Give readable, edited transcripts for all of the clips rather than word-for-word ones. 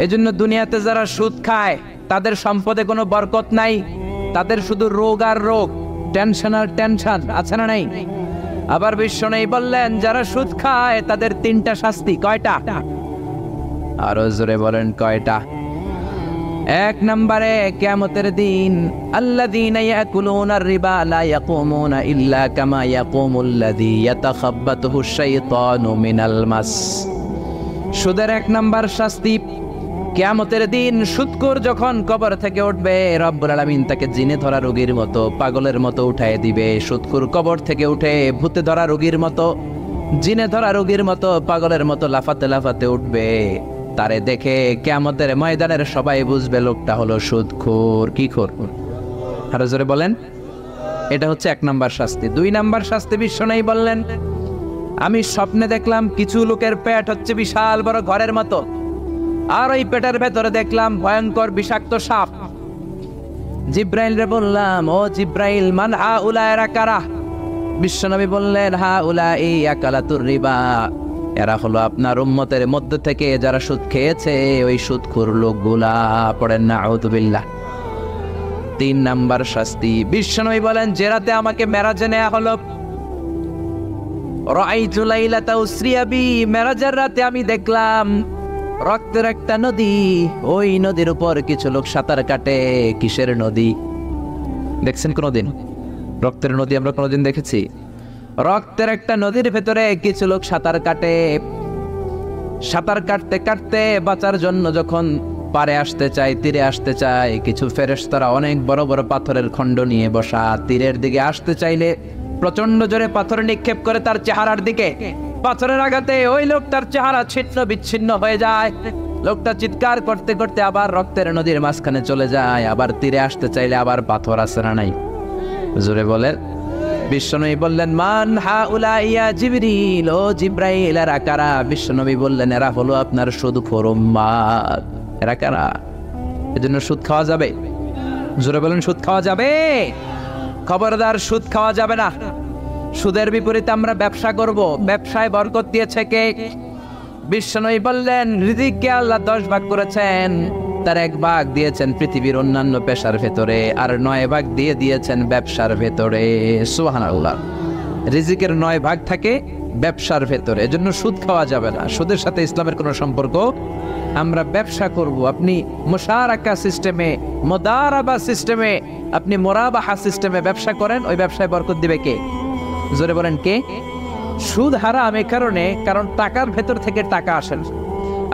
এজন্য দুনিয়াতে যারা সুদ খায় তাদের সম্পদে কোনো বরকত নাই, তাদের শুধু রোগ আর রোগ, টেনশন আর টেনশন, আছে না নাই? আবার বিশ্বনবী বললেন যারা সুদ খায় তাদের তিনটা শাস্তি। কয়টা? আরো জোরে বলেন কয়টা? এক নম্বরে কিয়ামতের দিন আল্লাযীনা ইয়াকুলুনার রিবা লা ইয়াকুমুনা ইল্লা কামা ইয়াকুমুল্লাযী ইয়াতাখাব্বাতুহু শাইতানু মিনাল মাস। সুদের এক নাম্বার শাস্তি, কিয়ামতের দিন সুদখোর যখন কবর থেকে উঠবে, রব্বুল আলামিন তাকে জিনে ধরা রোগীর মতো, পাগলের মতো উঠায় দিবে। সুদখোর কবর থেকে উঠে ভূতে ধরা রোগীর মতো, জিনে ধরা রোগীর মতো, পাগলের মতো লাফাতে লাফাতে উঠবে। তারে দেখে কিয়ামতের ময়দানের সবাই বুঝবে লোকটা হলো সুদখোর। কি খোর? আরো জোরে বলেন। এটা হচ্ছে এক নাম্বার শাস্তি। দুই নাম্বার শাস্তি বিশ্বনবী বললেন, আমি স্বপ্নে দেখলাম কিছু লোকের পেট হচ্ছে বিশাল বড় ঘরের মতো, আর ওই পেটের ভেতরে দেখলাম ভয়ঙ্কর বিষাক্ত সাপ। জিব্রাইল রে বললাম, ও জিব্রাইল, মান হাউলা, এরা কারা? বিশ্বনবী বললেন, হাউলাই আকালাতুর রিবা, এরা হলো আপনার উম্মতের মধ্যে থেকে যারা সুদ খেয়েছে ওই সুদখোর লোকগুলা। পড়েন না আউযুবিল্লাহ। তিন নাম্বার শাস্তি, বিশ্বনবী বলেন, যে রাতে আমাকে মেরাজে নেওয়া হলো, রাআইতু লাইলাতা উসরিয়া বি, মেরাজের রাতে আমি দেখলাম রক্তের একটা নদী, ওই নদীর উপর কিছু লোক সাঁতার কাটে। কিসের নদী? দেখছেন কোনদিন রক্তের নদী? আমরা কোনদিন দেখেছি? রক্তের একটা নদীর ভেতরে কিছু লোক সাঁতার কাটে। সাঁতার কাটতে কাটতে বাঁচার জন্য যখন পারে আসতে চায়, তীরে আসতে চায়, কিছু ফেরেশতারা অনেক বড় বড় পাথরের খণ্ড নিয়ে বসা, তীরের দিকে আসতে চাইলে প্রচন্ড জোরে পাথর নিক্ষেপ করে তার চেহারার দিকে। পাথরের আঘাতে ওই লোকটার চেহারা ছিন্ন বিচ্ছিন্ন হয়ে যায়। লোকটা চিৎকার করতে করতে আবার রক্তের নদীর মাঝখানে চলে যায়। আবার তীরে আসতে চাইলে আবার পাথর আছে না নাই? জোরে বলেন। বিশ্বনবী বললেন, মান হাউলা ইয়া জিবরিল, ও জিব্রাইল, এরা কারা? বিশ্বনবী বললেন, এরা হলো আপনার সুদখোর উম্মত। এরা কারা? এজন্য সুদ খাওয়া যাবে? জোরে বলেন, সুদ খাওয়া যাবে? খবরদার, সুদ খাওয়া যাবে না। সুদের বিপরীতে আমরা ব্যবসা করব। ব্যবসায় বরকত দিয়েছে কে? বিশ্বনবী বললেন, রিজিককে আল্লাহ 10 ভাগ করেছেন, তার 1 ভাগ দিয়েছেন পৃথিবীর অন্যান্য পেশার ভেতরে, আর 9 ভাগ দিয়ে দিয়েছেন ব্যবসার ভেতরে। সুবহানাল্লাহ। রিজিকের 9 ভাগ থাকে ব্যবসার ভেতরে, এজন্য সুদ খাওয়া যাবে না। সুদের সাথে ইসলামের কোনো সম্পর্ক। আমরা ব্যবসা করব। আপনি মুশারাকা সিস্টেমে, মুদারাবা সিস্টেমে, আপনি মুরাবাহা সিস্টেমে ব্যবসা করেন, ওই ব্যবসায় বরকত দিবে কে? জোরে বলেন কে? সুদ হারাম এই কারণে, কারণ টাকার ভেতর থেকে টাকা আসে না।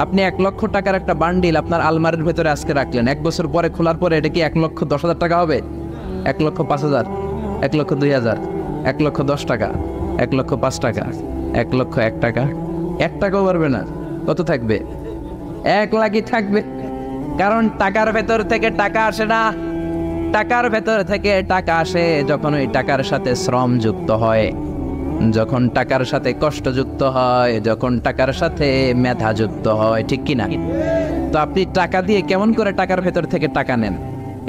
আপনি 1 লক্ষ টাকার একটা বান্ডিল আপনার আলমারির ভেতরে আজকে রাখলেন, 1 বছর পরে খোলার পরে এটা কি 1,10,000 টাকা হবে? 1,05,000, 1,02,000, 1,10,000 টাকা, 1,05,000 টাকা, 1,01,000 টাকা? 1 টাকাও পারবে না। কত থাকবে? 1 লাখই থাকবে। কারণ টাকার ভেতর থেকে টাকা আসে না। টাকার ভেতর থেকে টাকা আসে যখন ওই টাকার সাথে শ্রম যুক্ত হয়, যখন টাকার সাথে কষ্ট যুক্ত হয়, যখন টাকার সাথে মেধা যুক্ত হয়। ঠিক কি না? তো আপনি টাকা দিয়ে কেমন করে টাকার ভেতর থেকে টাকা নেন?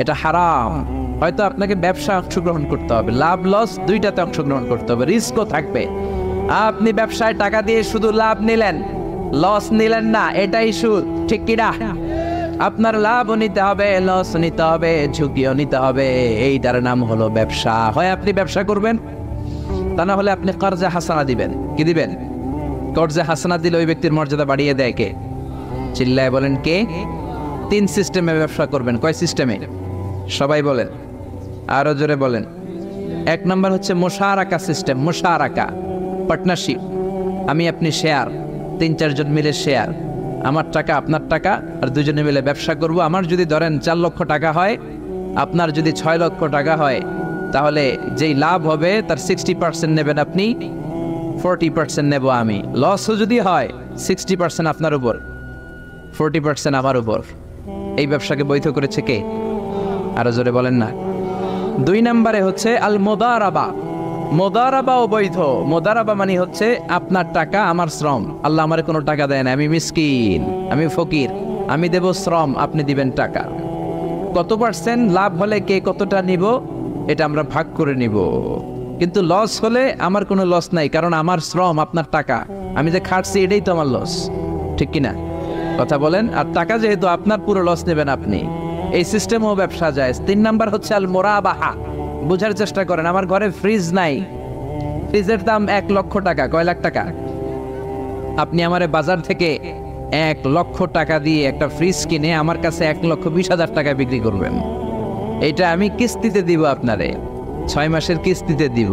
এটা হারাম। হয়তো আপনাকে ব্যবসা অংশগ্রহণ করতে হবে, লাভ লস দুইটাতে অংশগ্রহণ করতে হবে, রিস্কও থাকবে। আপনি ব্যবসায় টাকা দিয়ে শুধু লাভ নিলেন, লস নিলেন না, এটাই সুদ। ঠিক কি না? আপনার লাভও নিতে হবে, লস নিতে হবে, ঝুঁকিও নিতে হবে। এইটার নাম হলো ব্যবসা। হয় আপনি ব্যবসা করবেন, তা না হলে আপনি কর্জে হাসানা দিবেন। কি দিবেন? কর্জে হাসানা দিলে ওই ব্যক্তির মর্যাদা বাড়িয়ে দেয় কে? চিল্লায় বলেন কে? 3 সিস্টেমে ব্যবসা করবেন। কয় সিস্টেমে? সবাই বলেন, আরো জোরে বলেন। 1 নাম্বার হচ্ছে মুশারাকা সিস্টেম। মুশারাকা, পার্টনারশিপ। আমি আপনি শেয়ার, 3-4 জন মিলে শেয়ার, আমার টাকা আপনার টাকা, আর দুজনে মিলে ব্যবসা করব। আমার যদি ধরেন 4 লক্ষ টাকা হয়, আপনার যদি 6 লক্ষ টাকা হয়, তাহলে যেই লাভ হবে তার 60% নেবেন আপনি, 40% নেব আমি। লসও যদি হয় 60% আপনার উপর, 40% আমার উপর। এই ব্যবসাকে বৈধ করেছে কে? আরো জোরে বলেন না। 2 নম্বরে হচ্ছে আল মুদারাবা। মুদারাবা অবৈধ। মুদারাবা মানে হচ্ছে আপনার টাকা আমার শ্রম। আল্লাহ আমারে কোনো টাকা দেয় না, আমি মিসকিন, আমি ফকির, আমি দেব শ্রম, আপনি দিবেন টাকা। কত পার্সেন্ট লাভ হলে কে কতটা নিব এটা আমরা ভাগ করে নিব। কিন্তু লস হলে আমার কোনো লস নাই, কারণ আমার শ্রম আপনার টাকা, আমি যে খাটছি এটাই তো আমার লস। ঠিক কিনা? কথা বলেন। আর টাকা যেহেতু আপনার, পুরো লস নেবেন আপনি। এই সিস্টেমও ব্যবসা যায়। 3 নাম্বার হচ্ছে আল মুরাবাহা। বুঝার চেষ্টা করেন, আমার ঘরে ফ্রিজ নাই, ফ্রিজের দাম 1 লক্ষ টাকা। কয় লাখ টাকা? আপনি আমারে বাজার থেকে 1 লক্ষ টাকা দিয়ে একটা ফ্রিজ কিনে আমার কাছে 1,20,000 টাকায় বিক্রি করবেন। এটা আমি কিস্তিতে দিব আপনারে, 6 মাসের কিস্তিতে দিব।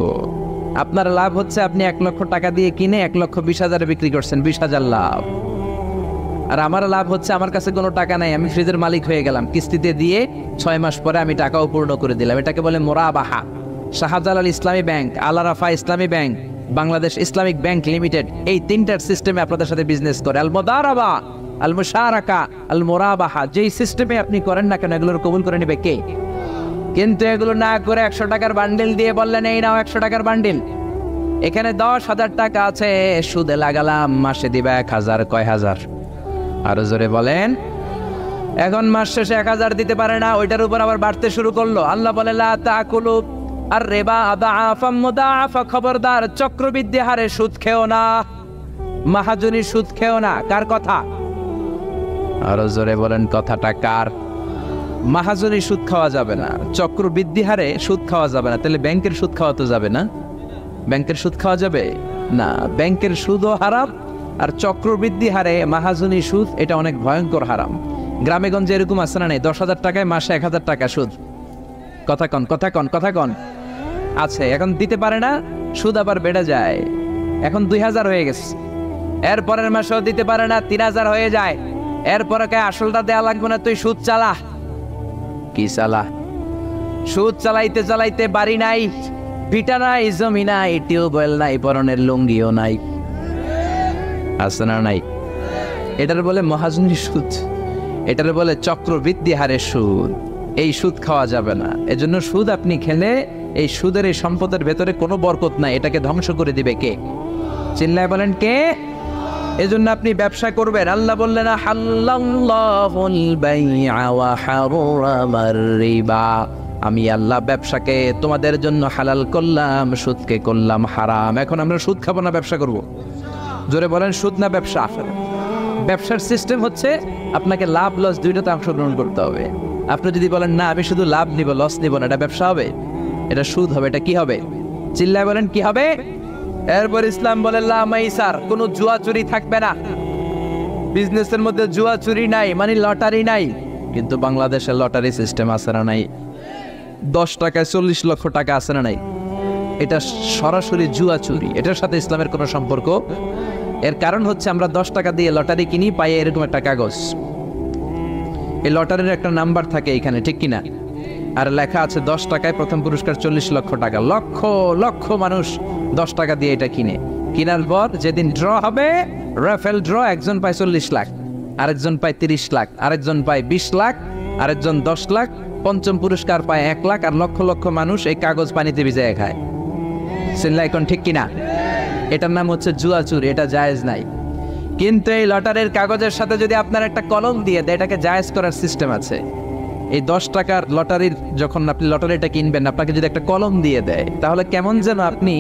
আপনার লাভ হচ্ছে আপনি 1 লক্ষ টাকা দিয়ে কিনে 1,20,000 বিক্রি করছেন, 20,000 লাভ। আর আমার লাভ হচ্ছে আমার কাছে কোনো টাকা নাই, আমি ফ্রিজের মালিক হয়ে গেলাম, কিস্তিতে দিয়ে 6 মাস পরে আমি টাকাও পূর্ণ করে দিলাম। এটাকে বলে মুরাবাহা। শাহজালাল ইসলামী ব্যাংক, আল আরাফা ইসলামী bank, Bangladesh Islamic bank limited, এই 3টার সিস্টেমে আপনাদের সাথে বিজনেস করে। আল মুদারাবা, আল মুশারাকা, আল মুরাবাহা, যেই সিস্টেমে আপনি করেন না কেন এগুলোর কবুল করে নেবে কে? কিন্তু এগুলো না করে 100 টাকার বান্ডিল দিয়ে বললেন এই নাও 100 টাকার বান্ডিল, এখানে 10,000 টাকা আছে, সুদে লাগালাম, মাসে দিবা 1,000। কয় হাজার? আরো জোরে বলেন। এখন মাস শেষে 1,000 দিতে পারে না, ওইটার উপর আবার বাড়তে শুরু করলো। আল্লাহ বলে লা তাকুলু আর রিবা আদাআফা মুদাআফা, খবরদার চক্রবৃদ্ধি হারে সুদ খেও না, মাহাজনী সুদ খেও না। কার কথা? আরো জোরে বলেন, কথাটা কার? মাহাজনী সুদ খাওয়া যাবে না, চক্রবৃদ্ধি হারে সুদ খাওয়া যাবে না। তাহলে ব্যাংকের সুদ খাওয়া তো যাবে না? ব্যাংকের সুদ খাওয়া যাবে না, ব্যাংকের সুদও হারাম। আর চক্রবৃদ্ধি হারে মাহাজনী সুদ, এটা অনেক ভয়ঙ্কর হারাম। গ্রামে গঞ্জে এরকম আছে না নেই? 10,000 টাকায় মাসে 1,000 টাকা সুদ। কথা কন, কথা কন, কথা কন। আছে, এখন দিতে পারে না, সুদ আবার বেড়ে যায়। এখন 2,000 হয়ে গেছে, এর পরের মাসেও দিতে পারে না, 3,000 হয়ে যায়। এরপরে কে আসলটা দেয়া লাগবে না, তুই সুদ চালা। কি চালা? সুদ চালাইতে চালাইতে বাড়ি নাই, ভিটা নাই, জমি নাই, টিউবওয়েল নাই, পরনের লুঙ্গিও নাই। আছে না নাই? এটার বলে মহাজনী সুদ, এটার বলে চক্রবৃদ্ধি হারে সুদ। এই সুদ খাওয়া যাবে না। এজন্য সুদ আপনি খেলে এই সুদের, এই সম্পদের ভেতরে কোনো বরকত নাই, এটাকে ধ্বংস করে দিবে কে? চিল্লায় বলেন কে? এজন্য আপনি ব্যবসা করবেন। আল্লাহ বললেন হাল্লাল্লাহুল বাইআ ওয়া হারামার রিবা, আমি আল্লাহ ব্যবসাকে তোমাদের জন্য হালাল করলাম, সুদকে করলাম হারাম। এখন আমরা সুদ খাবো না ব্যবসা করব? জোরে বলেন, সুদ না ব্যবসা? ব্যবসার সিস্টেম হচ্ছে আপনাকে লাভ লস দুইটাতে অংশগ্রহণ করতে হবে। আপনি যদি বলেন না আমি শুধু লাভ নিব, লস নিব না, এটা ব্যবসা হবে? এটা সুদ হবে। এটা কি হবে? চিল্লায় বলেন কি হবে? এরপর ইসলাম বলে লা মাইসার, কোনো জুয়া চুরি থাকবে না। বিজনেসের মধ্যে জুয়া চুরি নাই, মানে লটারি নাই। কিন্তু বাংলাদেশের লটারি সিস্টেম আছে না নাই? 10 টাকায় 40 লক্ষ টাকা আছে না নাই? এটা সরাসরি জুয়া চুরি, এটার সাথে ইসলামের কোনো সম্পর্ক। এর কারণ হচ্ছে আমরা 10 টাকা দিয়ে লটারি কিনি, পাই এরকম একটা কাগজ, এই লটারির একটা নাম্বার থাকে এখানে, ঠিক কিনা? আর লেখা আছে 10 টাকায় প্রথম পুরস্কার 40 লক্ষ টাকা। লক্ষ লক্ষ মানুষ 10 টাকা দিয়ে এটা কিনে। কেনার পর যেদিন ড্র হবে, রাফেল ড্র, একজন পায় 40 লাখ, আরেকজন পায় 30 লাখ, আরেকজন পায় 20 লাখ, আরেকজন 10 লাখ, পঞ্চম পুরস্কার পায় 1 লাখ। আর লক্ষ লক্ষ মানুষ এই কাগজ পানিতে ভিজায় খায়। সিনলাইকন ঠিক কিনা? এটার নাম হচ্ছে জুয়া চুরি, এটা জায়েজ নাই। কিন্তু এই লটারির কাগজের সাথে যদি আপনার একটা কলম দিয়ে দেয়, এটাকে জায়েজ করার সিস্টেম আছে। এই 10 টাকার লটারির, যখন আপনি লটারিটা কিনবেন, আপনাকে যদি একটা কলম দিয়ে দেয়, তাহলে কেমন যেন আপনি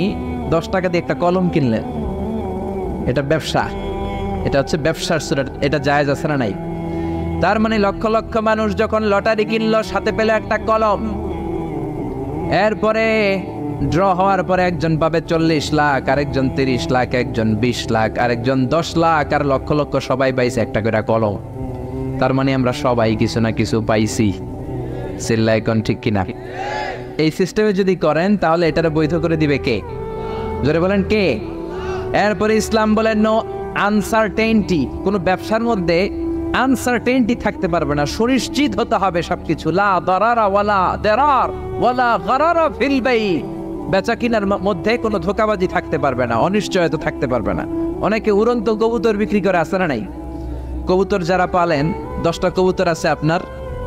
10 টাকা দিয়ে একটা কলম কিনলেন। এটা ব্যবসা, এটা হচ্ছে ব্যবসার সুরা, এটা জায়েজ আছে না নাই? তার মানে লক্ষ লক্ষ মানুষ যখন লটারি কিনলো, সাথে পেল একটা কলম। এরপরে ড্র হওয়ার পরে একজন পাবে 40 লাখ, আরেকজন 30 লাখ, একজন 20 লাখ, আরেকজন 10 লাখ, আর লক্ষ লক্ষ সবাই পাইছে একটা করে কলম। তার মানে আমরা সবাই কিছু না কিছু পাইছি। সিল্লাইকন ঠিক কিনা? এই সিস্টেমে যদি করেন তাহলে এটারে বৈধ করে দিবে কে? জোরে বলেন কে? এরপরে ইসলাম বলেন নো আনসার্টেইনটি, কোন ব্যবসার মধ্যে আনসার্টেইনটি থাকতে পারবে না, সুনিশ্চিত হতে হবে সবকিছু। লা দারারা ওয়ালা দারার ওয়ালা গারারা ফিল বাই, বেচা কিনার মধ্যে কোনো ধোঁকাবাজি থাকতে পারবে না, অনিশ্চয়তা থাকতে পারবে না। অনেকে উড়ন্ত কবুতর বিক্রি করে, আছে না নাই? কবুতর যারা পালেন, 10টা কবুতর আছে আপনার,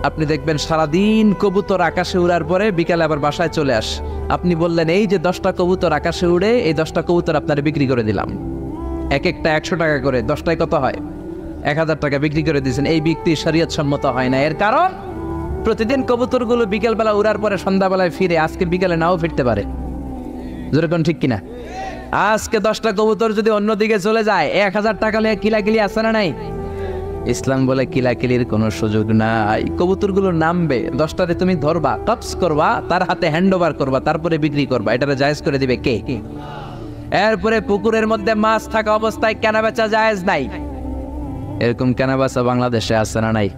আপনি দেখবেন সারাদিন কবুতর আকাশে উড়ার পরে বিকালে আবার বাসায় চলে আস। আপনি বললেন এই যে 10টা কবুতর আকাশে উড়ে, এই 10টা কবুতর আপনার বিক্রি করে দিলাম, এক একটা 100 টাকা করে, 10টায় কত হয়? 1000 টাকা বিক্রি করে দিয়েছেন। এই বিক্রি শরীয়ত সম্মত হয় না। এর কারণ প্রতিদিন কবুতরগুলো বিকেলবেলা উড়ার পরে সন্ধ্যাবেলায় ফিরে, আজকে বিকালে নাও ফিরতে পারে। যেরকম ঠিক কিনা? আজকে 10টা কবুতর যদি অন্যদিকে চলে যায়, 1000 টাকা কিলাকিলি আছে না নাই? ইসলাম বলে কিলাকিলির কোনো সুযোগ নাই। কবুতরগুলো নামবে, 10টারে তুমি ধরবা, কাপস করবা, তার হাতে হ্যান্ড ওভার করবা, তারপরে বিক্রি করবা। এটারে জায়েজ করে দিবে কে? এরপরে পুকুরের মধ্যে মাছ থাকা অবস্থায় কেনা বেচা জায়েজ নাই। এরকম কেনা বেচা বাংলাদেশে আছে না নাই?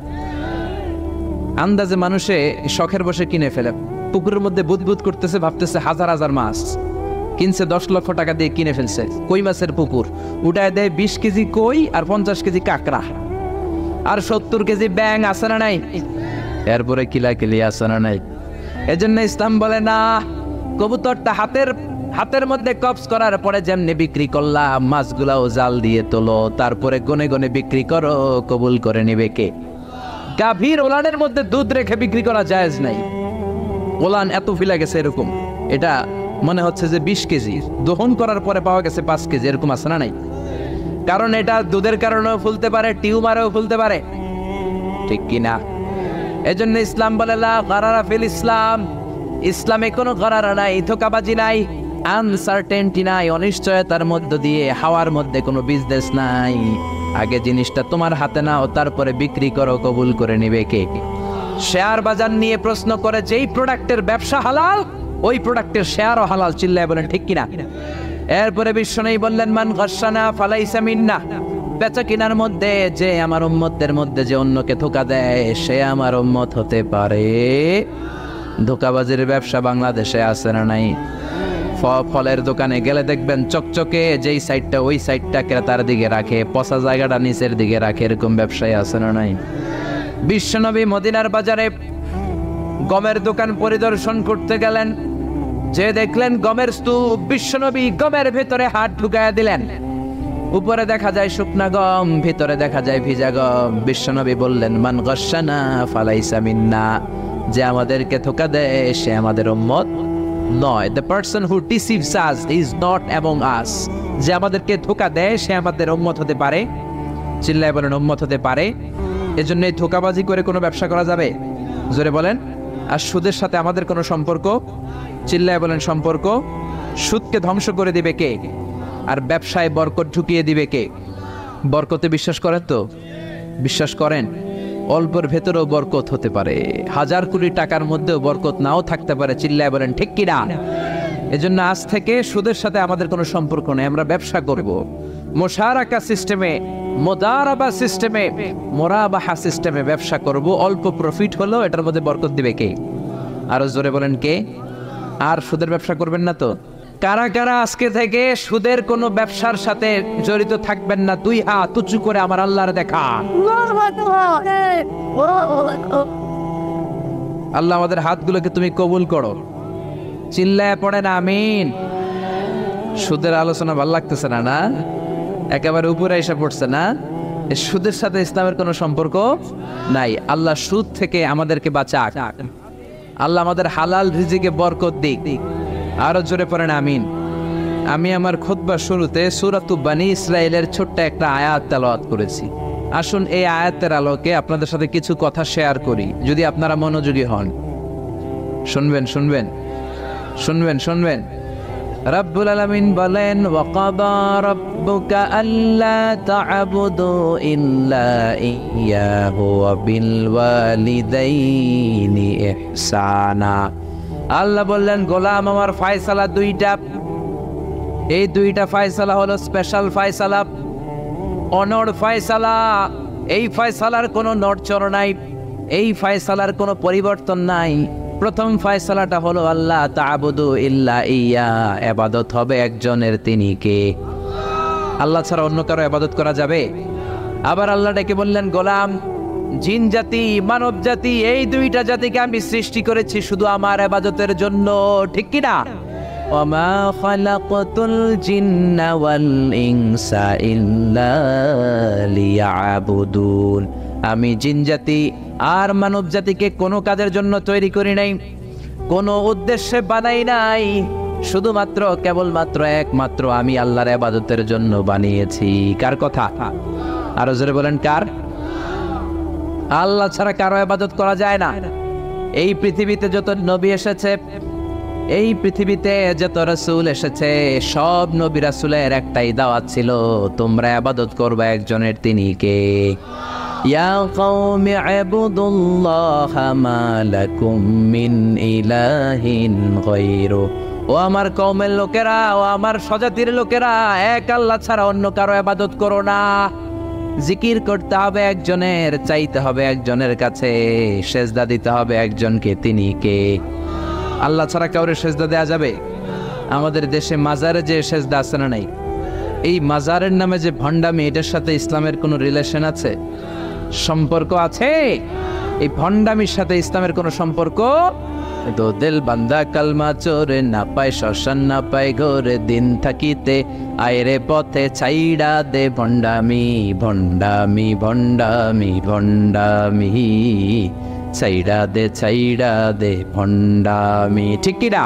আন্দাজে মানুষে শখের বসে কিনে ফেলে, পুকুরের মধ্যে বুদবুদ করতেছে, ভাবতেছে হাজার হাজার মাছ কিনছে, 10 লক্ষ টাকা দিয়ে কিনে ফেলছে। কই মাছের পুকুর, উঠায় দেয় 20 কেজি কই আর 50 কেজি কাঁকড়া আর 70 কেজি ব্যাং, আছে না নাই? এরপরে কিলাকিলি আছে না নাই? এজন্য ইসলাম বলে না, কবুতরটা হাতের মধ্যে কপস করার পরে যেমনি বিক্রি করলাম, মাছগুলাও জাল দিয়ে তোলো, তারপরে গনে গনে বিক্রি করো, কবুল করে নিবে কে? গাভীর ওলানের মধ্যে দুধ রেখে বিক্রি করা জায়েজ নাই। ওলান এত ফিলা গেছে এরকম, এটা মনে হচ্ছে যে 20 কেজি, দহন করার পরে পাওয়া গেছে 5 কেজি, এরকম আছে না নাই? কারণ এটা দুধের কারণেও ফুলতে পারে, টিউমারেও ফুলতে পারে, ঠিক কিনা? এজন্য ইসলাম বলে লা গারারা ফিল ইসলাম, ইসলামে কোনো গারারা নাই, ধোঁকাবাজি নাই, আনসার্টেনটি নাই, অনিশ্চয়তার মধ্য দিয়ে হাওয়ার মধ্যে কোনো বিজনেস নাই। আগে জিনিসটা তোমার হাতে নাও, তারপরে বিক্রি করো, কবুল করে নিবে কে? শেয়ার বাজার নিয়ে প্রশ্ন করে, যেই প্রোডাক্টের ব্যবসা হালাল ওই প্রোডাক্টের শেয়ারও হালাল, চিল্লায় বলেন ঠিক কিনা? এরপরে বিশ্বনবী বললেন, মান গাশশানা ফালাইসা মিন্না, বেচা কিনার মধ্যে যে আমার উম্মতদের মধ্যে যে অন্যকে ধোঁকা দেয় সে আমার উম্মত হতে পারে। ধোঁকাবাজির ব্যবসা বাংলাদেশে আছে না নাই? ফলের দোকানে গেলে দেখবেন চকচকে যেই সাইডটা ওই সাইডটা ক্রেতার দিকে রাখে, পচা জায়গাটা নিচের দিকে রাখে, এরকম ব্যবসায় আছে না নাই? বিশ্বনবী মদিনার বাজারে গমের দোকান পরিদর্শন করতে গেলেন, যে দেখলেন গমের স্তূপ, বিশ্বনবী গমের ভেতরে হাত ঢুকায়া দিলেন। উপরে দেখা যায় শুকনা গম, ভিতরে দেখা যায় ভিজা গম। বিশ্বনবী বললেন, মান গাশশানা ফালাইসা মিন্না, যে আমাদেরকে ধোঁকা দেয় সে আমাদের উম্মত নয়। The person who deceives us is not among আস, যে আমাদেরকে ধোঁকা দেয় সে আমাদের উম্মত হতে পারে, চিল্লায় বলেন উম্মত হতে পারে। এজন্য এই ধোঁকাবাজি করে কোনো ব্যবসা করা যাবে? জোরে বলেন। আর সুদের সাথে আমাদের কোনো সম্পর্ক? চিল্লায় বলেন সম্পর্ক। সুদকে ধ্বংস করে দিবে কে? আর ব্যবসায় বরকত ঢুকিয়ে দিবে কে? বরকতে বিশ্বাস করেন তো? বিশ্বাস করেন? অল্পের ভেতরেও বরকত হতে পারে, 1000 কোটি টাকার মধ্যেও বরকত নাও থাকতে পারে, চিল্লায় বলেন ঠিক কিনা? এজন্য আজ থেকে সুদের সাথে আমাদের কোনো সম্পর্ক নেই, আমরা ব্যবসা করব মুশারাকা সিস্টেমে, মুদারাবা সিস্টেমে, মুরাবাহা সিস্টেমে ব্যবসা করব। অল্প প্রফিট হলেও এটার মধ্যে বরকত দিবে কে? আরো জোরে বলেন কে? আর সুদের ব্যবসা করবেন না তো? কারা কারা আজকে থেকে সুদের কোনো ব্যবসার সাথে জড়িত থাকবেন না? 2 হাত উঁচু করে আমার আল্লাহর দেখা। আল্লাহ আমাদের হাতগুলোকে তুমি কবুল করো, চিল্লায় পড়েন আমিন। সুদের আলোচনা ভালো লাগতেছে না? না একেবারে উপরে এসে পড়ছে না? সুদের সাথে ইসলামের কোনো সম্পর্ক নাই। আল্লাহ সুদ থেকে আমাদেরকে বাঁচাক, আল্লাহ আমাদের হালাল রিজিকে বরকত দিক। আরো জোরে পড়েন আমিন। আমি আমার খুতবার শুরুতে সূরাতুল বনী ইসরাইলের ছোট্ট একটা আয়াত তেলাওয়াত করেছি। আসুন এই আয়াতের আলোকে আপনাদের সাথে কিছু কথা শেয়ার করি, যদি আপনারা মনোযোগী হন। শুনবেন শুনবেন শুনবেন শুনবেন। রব্বুল আলামিন বলেন, ওয়াকাদা রাব্বুকা আল্লা তা'বুদু ইল্লা ইয়্যাহু ওয়া বিল ওয়ালিদাইনি ইহসানা। আল্লাহ বললেন, গোলাম আমার ফয়সালা 2টা, এই 2টা ফয়সালা হলো স্পেশাল ফয়সালা, অনড় ফয়সালা। এই ফয়সালার কোনো নড়চড় নাই, এই ফয়সালার কোনো পরিবর্তন নাই। প্রথম ফয়সালাটা হলো আল্লাহ তা'বুদু ইল্লা ইয়্যা, ইবাদত হবে একজনের, তিনি কে? আল্লাহ ছাড়া অন্য কারো ইবাদত করা যাবে? আবার আল্লাহ ডেকে বললেন, গোলাম জিন জাতি মানব জাতি এই 2টা জাতিকে আমি সৃষ্টি করেছি শুধু আমার ইবাদতের জন্য, ঠিক কি না? ওয়ামা খালাকতুল জিন্না ওয়াল ইনসা ইল্লা লিয়াবুদুন, আমি জিন জাতি আর মানব জাতিকে কোনো কাজের জন্য তৈরি করি নাই, কোনো উদ্দেশ্যে বানাই নাই, শুধুমাত্র কেবলমাত্র একমাত্র আমি আল্লাহর ইবাদতের জন্য বানিয়েছি। কার কথা? আরো জোরে বলেন কার? আল্লাহ ছাড়া কারো ইবাদত করা যায় না। এই পৃথিবীতে যত নবী এসেছে, এই পৃথিবীতে যত রাসূল এসেছে, সব নবী রাসূলের একটাই দাওয়াত ছিল, তোমরা ইবাদত করবে একজনের, তিনি কে? ইয়া কওমি ইবুদুল্লাহা মা লাকুম মিন ইলাহিন গায়রু। ও আমার কওমের লোকেরা, ও আমার স্বজাতির লোকেরা, এক আল্লাহ ছাড়া অন্য কারো ইবাদত করো না। জিকির করতে হবে একজনের, চাইতে হবে একজনের কাছে, সেজদা দিতে হবে একজনকে। তিনি কে? আল্লাহ ছাড়া কাউরে সেজদা দেয়া যাবে? আমাদের দেশে মাজারে যে সেজদা আছে না নাই, এই মাজারের নামে যে ভণ্ডামি, এটার সাথে ইসলামের কোনো রিলেশন আছে, সম্পর্ক আছে? এই ভণ্ডামির সাথে ইসলামের কোনো সম্পর্ক? দো দিল বান্দা কালমা চোরে, না পায় শ্মশান না পায় ঘরে, দিন থাকিতে আয়রে পথে ছাইড়া দে ভণ্ডামি ভণ্ডামি ভণ্ডামি ভণ্ডামি, ছাইড়া দে ভণ্ডামি। ঠিক কি না?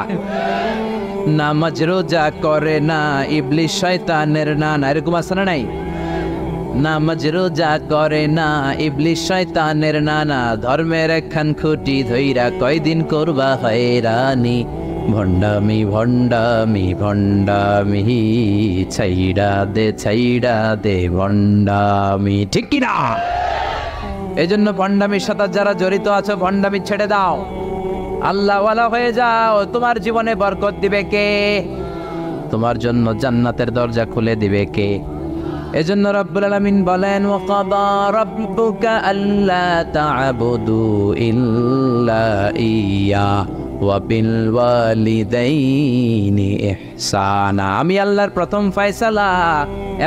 নামাজ রোজা করে না ইবলিশ শয়তানের নানা, এরকম আছে না নাই? নামাজ রোজা করে না ইবলিশ শয়তানের নানা, ধর্মের একখান খুঁটি ধইরা কয়দিন করবা হয়রানি, ভণ্ডামি ভণ্ডামি ভণ্ডামি, ছাইড়া দে ভণ্ডামি। ঠিক কি না? এই জন্য ভণ্ডামির সাথে যারা জড়িত আছো, ভণ্ডামি ছেড়ে দাও, আল্লাহওয়ালা হয়ে যাও। তোমার জীবনে বরকত দিবে কে? তোমার জন্য জান্নাতের দরজা খুলে দিবে কে? এজন্য রব্বুল আলামিন বলেন, ওয়াকাদা রাব্বুকা আল্লা তা'বুদু ইল্লা ইয়্যা ওয়া বিল ওয়ালিদাইনি ইহসানা। আমি আল্লাহর প্রথম ফয়সালা,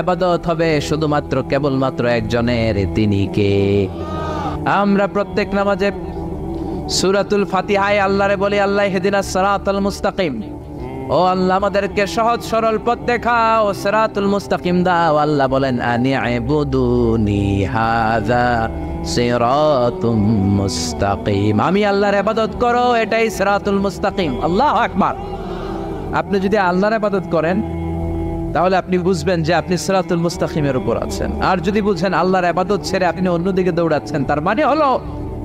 ইবাদত হবে শুধুমাত্র কেবলমাত্র একজনের। তিনি কে? আমরা প্রত্যেক নামাজে সূরাতুল ফাতিহায় আল্লাহরে বলি, আল্লাহ ইহদিনাস সিরাতাল মুস্তাকিম। ও আল্লাহ, আমাদেরকে সহজ সরল পথ দেখাও, সিরাতুল মুস্তাকিম দাও। আল্লাহ বলেন, আনি'বুদুনি হাযা সিরাতুম মুস্তাকিম। আমি আল্লাহর ইবাদত করো, এটাই সিরাতুল মুস্তাকিম। আল্লাহু আকবার। আপনি যদি আল্লাহর ইবাদত করেন, তাহলে আপনি বুঝবেন যে আপনি সিরাতুল মুস্তাকিমের উপর আছেন। আর যদি বুঝেন আল্লাহর ইবাদত ছেড়ে আপনি অন্যদিকে দৌড়াচ্ছেন, তার মানে হলো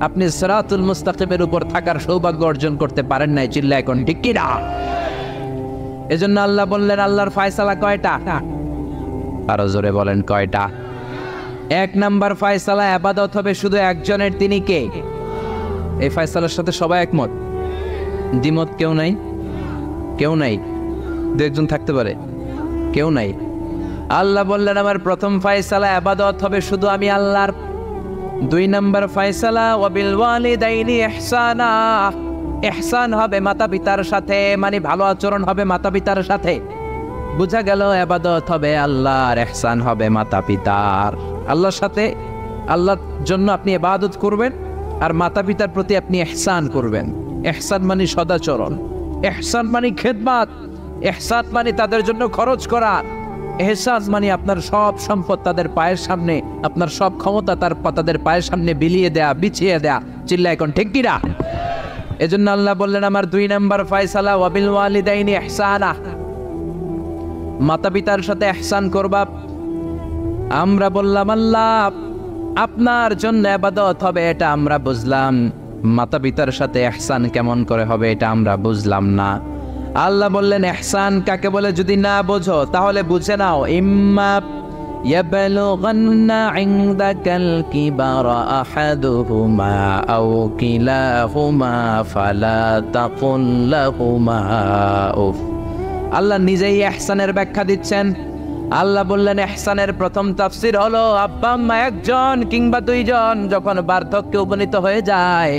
আপনি সিরাতুল মুস্তাকিমের উপর থাকার সৌভাগ্য অর্জন করতে পারেন নাই। চিল্লায় এখন ঠিক কি না? এজন্য আল্লাহ বললেন, আল্লাহর ফয়সালা কয়টা? আরো জোরে বলেন, কয়টা? এক নাম্বার ফয়সালা, ইবাদত হবে শুধু একজনের। তিনি কে? এই ফয়সালার সাথে সবাই একমত? দ্বিমত কেউ নাই? কেউ নাই? দু একজন থাকতে পারে, কেউ নাই। আল্লাহ বললেন, আমার প্রথম ফয়সালা, ইবাদত হবে শুধু আমি আল্লাহর। দুই নাম্বার ফয়সালা, ওয়া বিল ওয়ালিদাইনি ইহসানা। ইহসান হবে মাতা পিতার সাথে, মানে ভালো আচরণ হবে মাতা পিতার সাথে। বুঝা গেল, ইবাদত হবে আল্লাহর, ইহসান হবে মাতা পিতার। আল্লাহর সাথে, আল্লাহর জন্য আপনি ইবাদত করবেন, আর মাতা পিতার প্রতি আপনি ইহসান করবেন। ইহসান মানে সদাচরণ, ইহসান মানে খেদমত, ইহসান মানে তাদের জন্য খরচ করা, ইহসান মানে আপনার সব সম্পদ তাদের পায়ের সামনে, আপনার সব ক্ষমতা তাদের পায়ের সামনে বিলিয়ে দেয়া, বিছিয়ে দেয়া। চিল্লা এখন ঠিক কিনা? এজন্য আল্লাহ বললেন, আমার দুই নাম্বার ফয়সালা, ওয়া বিল ওয়ালিদাইনি ইহসানা। মাতা পিতার সাথে ইহসান করবা। আমরা বললাম, আল্লাহ আপনার জন্য ইবাদত হবে, এটা আমরা বুঝলাম। মাতা পিতার সাথে ইহসান কেমন করে হবে, এটা আমরা বুঝলাম না। আল্লাহ বললেন, ইহসান কাকে বলে যদি না বোঝো, তাহলে বুঝে নাও। ইম্মা ইয়াবলুগান্না ইনদাকাল কিবারা আহাদুহুমা আও কিলাহুমা ফালা তাকুল লাহুমা উফ। আল্লাহ নিজেই ইহসানের ব্যাখ্যা দিচ্ছেন। আল্লাহ বললেন, ইহসানের প্রথম তাফসীর হলো, আব্বা আম্মা একজন কিংবা দুইজন যখন বার্ধক্যে উপনীত হয়ে যায়,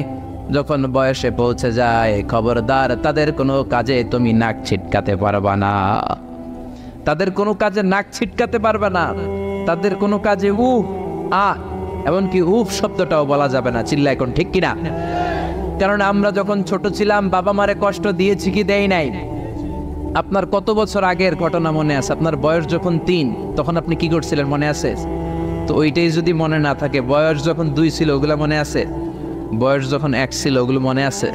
যখন বয়সে পৌঁছে যায়, খবরদার তাদের কোনো কাজে তুমি নাক ছিটকাতে পারবা না। তাদের কোনো কাজে নাক ছিটকাতে পারবে না, তাদের কোনো কাজে এমনকি উফ শব্দটাও বলা যাবে না। চিল্লা এখন ঠিক কিনা? কারণ আমরা যখন ছোট ছিলাম, বাবা মারে কষ্ট দিয়েছি কি দেই নাই? আপনার কত বছর আগের ঘটনা মনে আছে? আপনার বয়স যখন 3, তখন আপনি কি করছিলেন মনে আছে? তো ওইটাই যদি মনে না থাকে, বয়স যখন 2 ছিল ওগুলা মনে আছে? বয়স যখন 1 ছিল ওগুলো মনে আছে?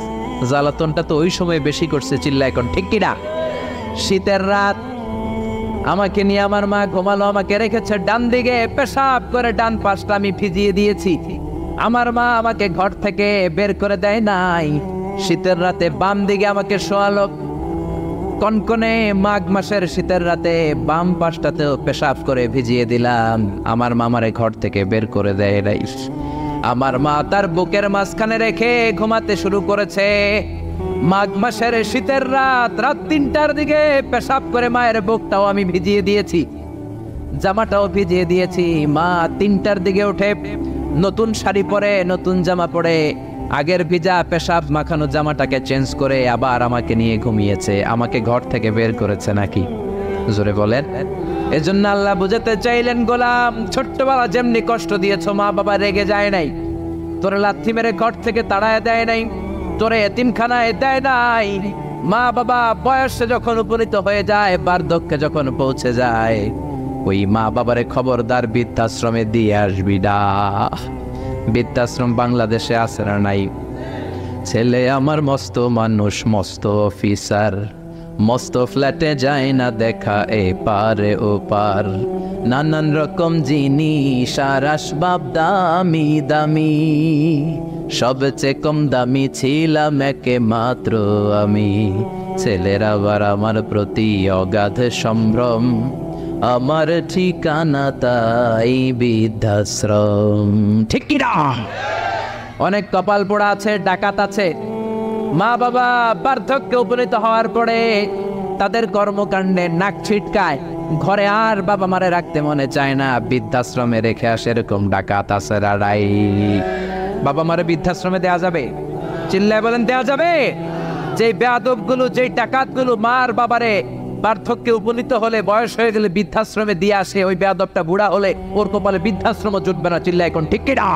জ্বালাতনটা তো ওই সময় বেশি করছে। চিল্লা এখন ঠিক কিনা? শীতের রাত, আমাকে নিয়ে আমার মা ঘুমালো, আমাকে রেখেছে ডান দিকে, পেশাব করে ডান পাশটা আমি ভিজিয়ে দিয়েছি। আমার মা আমাকে ঘর থেকে বের করে দেয় নাই। শীতের রাতে বাম দিকে আমাকে শোয়ালো। কনকনে মাঘ মাসের শীতের রাতে বাম পাশটাতেও পেশাব করে ভিজিয়ে দিলাম, আমার মামারে ঘর থেকে বের করে দেয় নাই। আমার মা তার বুকের মাঝখানে রেখে ঘুমাতে শুরু করেছে। মাঘ মাসের শীতের রাত 3টার দিকে পেশাব করে মায়ের বুকটাও আমি ভিজিয়ে দিয়েছি, জামাটাও ভিজিয়ে দিয়েছি। মা 3টার দিকে উঠে নতুন শাড়ি পরে, নতুন জামা পরে, আগের ভিজা পেশাব মাখানো জামাটাকে চেঞ্জ করে আবার আমাকে নিয়ে ঘুমিয়েছে। আমাকে ঘর থেকে বের করেছে নাকি? জোরে বলেন। এজন্য আল্লাহ বুঝাতে চাইলেন, গোলাম ছোট্টবেলা যেমনি কষ্ট দিয়েছো, মা বাবা রেগে যায় নাই, তোরে লাথি মেরে ঘর থেকে তাড়ায় দেয় নাই, তোরে এতিমখানায় দেয় নাই। মা বাবা বয়সে যখন উপনীত হয়ে যায়, বার্ধক্যে যখন পৌঁছে যায়, ওই মা বাবারে খবরদার বৃদ্ধাশ্রমে দিয়ে আসবি না। বৃদ্ধাশ্রম বাংলাদেশে আছে না নাই? ছেলে আমার মস্ত মানুষ, মস্ত অফিসার, মস্ত ফ্ল্যাটে যায় না দেখা এ পারে ও পার, নানান রকম জিনিস আর আসবাব দামি দামি, সবচেয়ে কম দামি ছিলাম একে মাত্র আমি। ছেলের আবার আমার প্রতি অগাধ সম্ভ্রম, আমার ঠিকানা তাই বৃদ্ধাশ্রম। ঠিক কি না? অনেক কপাল পোড়া আছে, ডাকাত আছে। মা বাবা বার্ধক্যে উপনীত হওয়ার পরে তাদের কর্মকাণ্ডে নাক ছিটকায়, ঘরে আর বাবা মারে রাখতে মনে চায় না, বৃদ্ধাশ্রমে রেখে আসে। এরকম ডাকাত আছে রাড়াই। বাবা মারে বৃদ্ধাশ্রমে দেয়া যাবে? চিল্লায় বলেন দেয়া যাবে? যেই বেয়াদবগুলো, যেই ডাকাতগুলো মার বাবারে বার্ধক্যে উপনীত হলে, বয়স হয়ে গেলে বৃদ্ধাশ্রমে দিয়ে আসে, ওই বেয়াদবটা বুড়া হলে ওর কপালে বৃদ্ধাশ্রম জুটবে না। চিল্লা এখন ঠিক কিনা?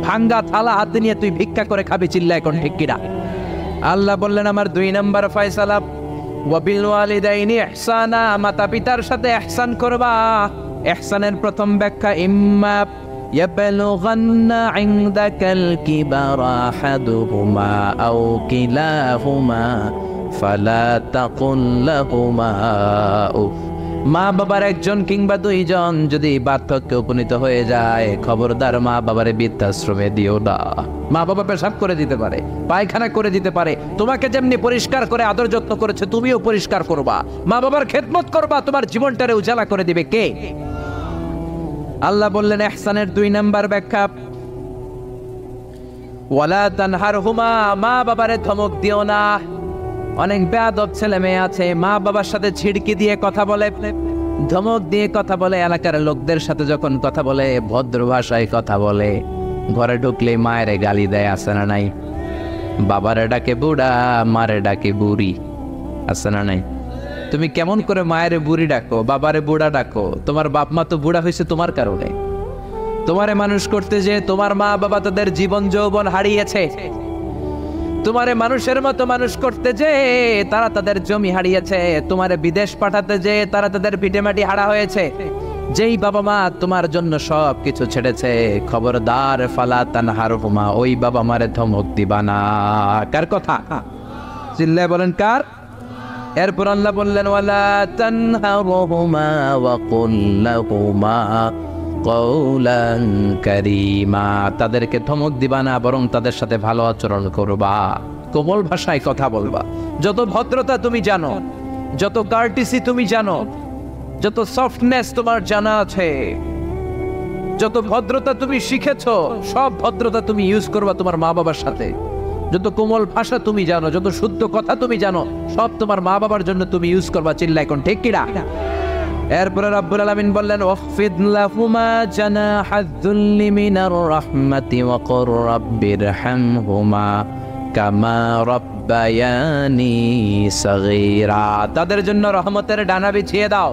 ভাঙ্গা থালা হাতে নিয়ে তুই ভিক্ষা করে খাবি। চিল্লা এখন ঠিক কিনা? আল্লাহ বললেন আমার 2 নম্বর ফয়সালা, ওয়াবিল ওয়ালিদাইনি ইহসানা, মাতা পিতার সাথে ইহসান করবা। ইহসানের প্রথম ব্যাখ্যা, ইম্মা ইয়াবলুগান্না ইনদাকাল কিবারা আহাদুহুমা আও কিলাহুমা ফালা তাকুল লাহুমা উফ। মা বাবার একজন কিংবা 2জন যদি বার্ধক্যে উপনীত হয়ে যায়, খবরদার মা বাবারে বৃদ্ধাশ্রমে দিও না। মা বাবা পেশাব করে দিতে পারে, পায়খানা করে দিতে পারে, তোমাকে যেমনি পরিষ্কার করে আদর যত্ন করেছে তুমিও পরিষ্কার করবা, মা বাবার খেদমত করবা, তোমার জীবনটারে উজালা করে দিবে কে? আল্লাহ বললেন ইহসানের 2 নম্বর ব্যাখ্যা, ওয়ালা তানহারহুমা, মা বাবারে ধমক দিও না। অনেক বেয়াদব ছেলে মেয়ে আছে, মা বাবার সাথে ছিড়কি দিয়ে কথা বলে, ধমক দিয়ে কথা বলে, এলাকার লোকদের সাথে যখন কথা বলে ভদ্র ভাষায় কথা বলে, ঘরে ঢুকলে মায়ের গালি দেয়, আছে না নাই? বাবারে ডাকে বুড়া, মারে ডাকে বুড়ি, আছে না নাই? তুমি কেমন করে মায়ের বুড়ি ডাকো, বাবারে বুড়া ডাকো? তোমার বাপ মা তো বুড়া হয়েছে তোমার কারণে। তোমারে মানুষ করতে যে তোমার মা বাবা তাদের জীবন যৌবন হারিয়েছে। তোমারে মানুষের মতো মানুষ করতে যে তারা তাদের জমি হারিয়েছে। তোমারে বিদেশ পাঠাতে যে তারা তাদের ভিটেমাটি হারা হয়েছে। যেই বাবা মা তোমার জন্য সব কিছু ছেড়েছে, খবরদার ফালা তানহারহুমা, ওই বাবা মারে ধমক দিবা না। কার কথা? চিল্লায় বলেন কার? এরপর আল্লাহ বললেন ওয়ালা তানহারহুমা ওয়া কুল লাহুমা কওলান কারীমা, তাদেরকে ধমক দিবা না, বরং তাদের সাথে ভালো আচরণ করবা, কোমল ভাষায় কথা বলবা। যত ভদ্রতা তুমি জানো, যত কার্টিসি তুমি জানো, যত সফটনেস তোমার জানা আছে, যত ভদ্রতা তুমি শিখেছো, সব ভদ্রতা তুমি ইউজ করবা তোমার মা বাবার সাথে। যত কোমল ভাষা তুমি জানো, যত শুদ্ধ কথা তুমি জানো, সব তোমার মা বাবার জন্য তুমি ইউজ করবা। চিল্লা এখন ঠিক কিনা? এরপরে রব্বুল আলামিন বললেন ওয়াখফিদ লাহুমা জানাহায-যুল্লি মিনার রাহমাতি ওয়া কুর রাব্বিরহামহুমা কামা রাব্বায়ানি সাগীরা, তাদের জন্য রহমতের ডানা বিছিয়ে দাও।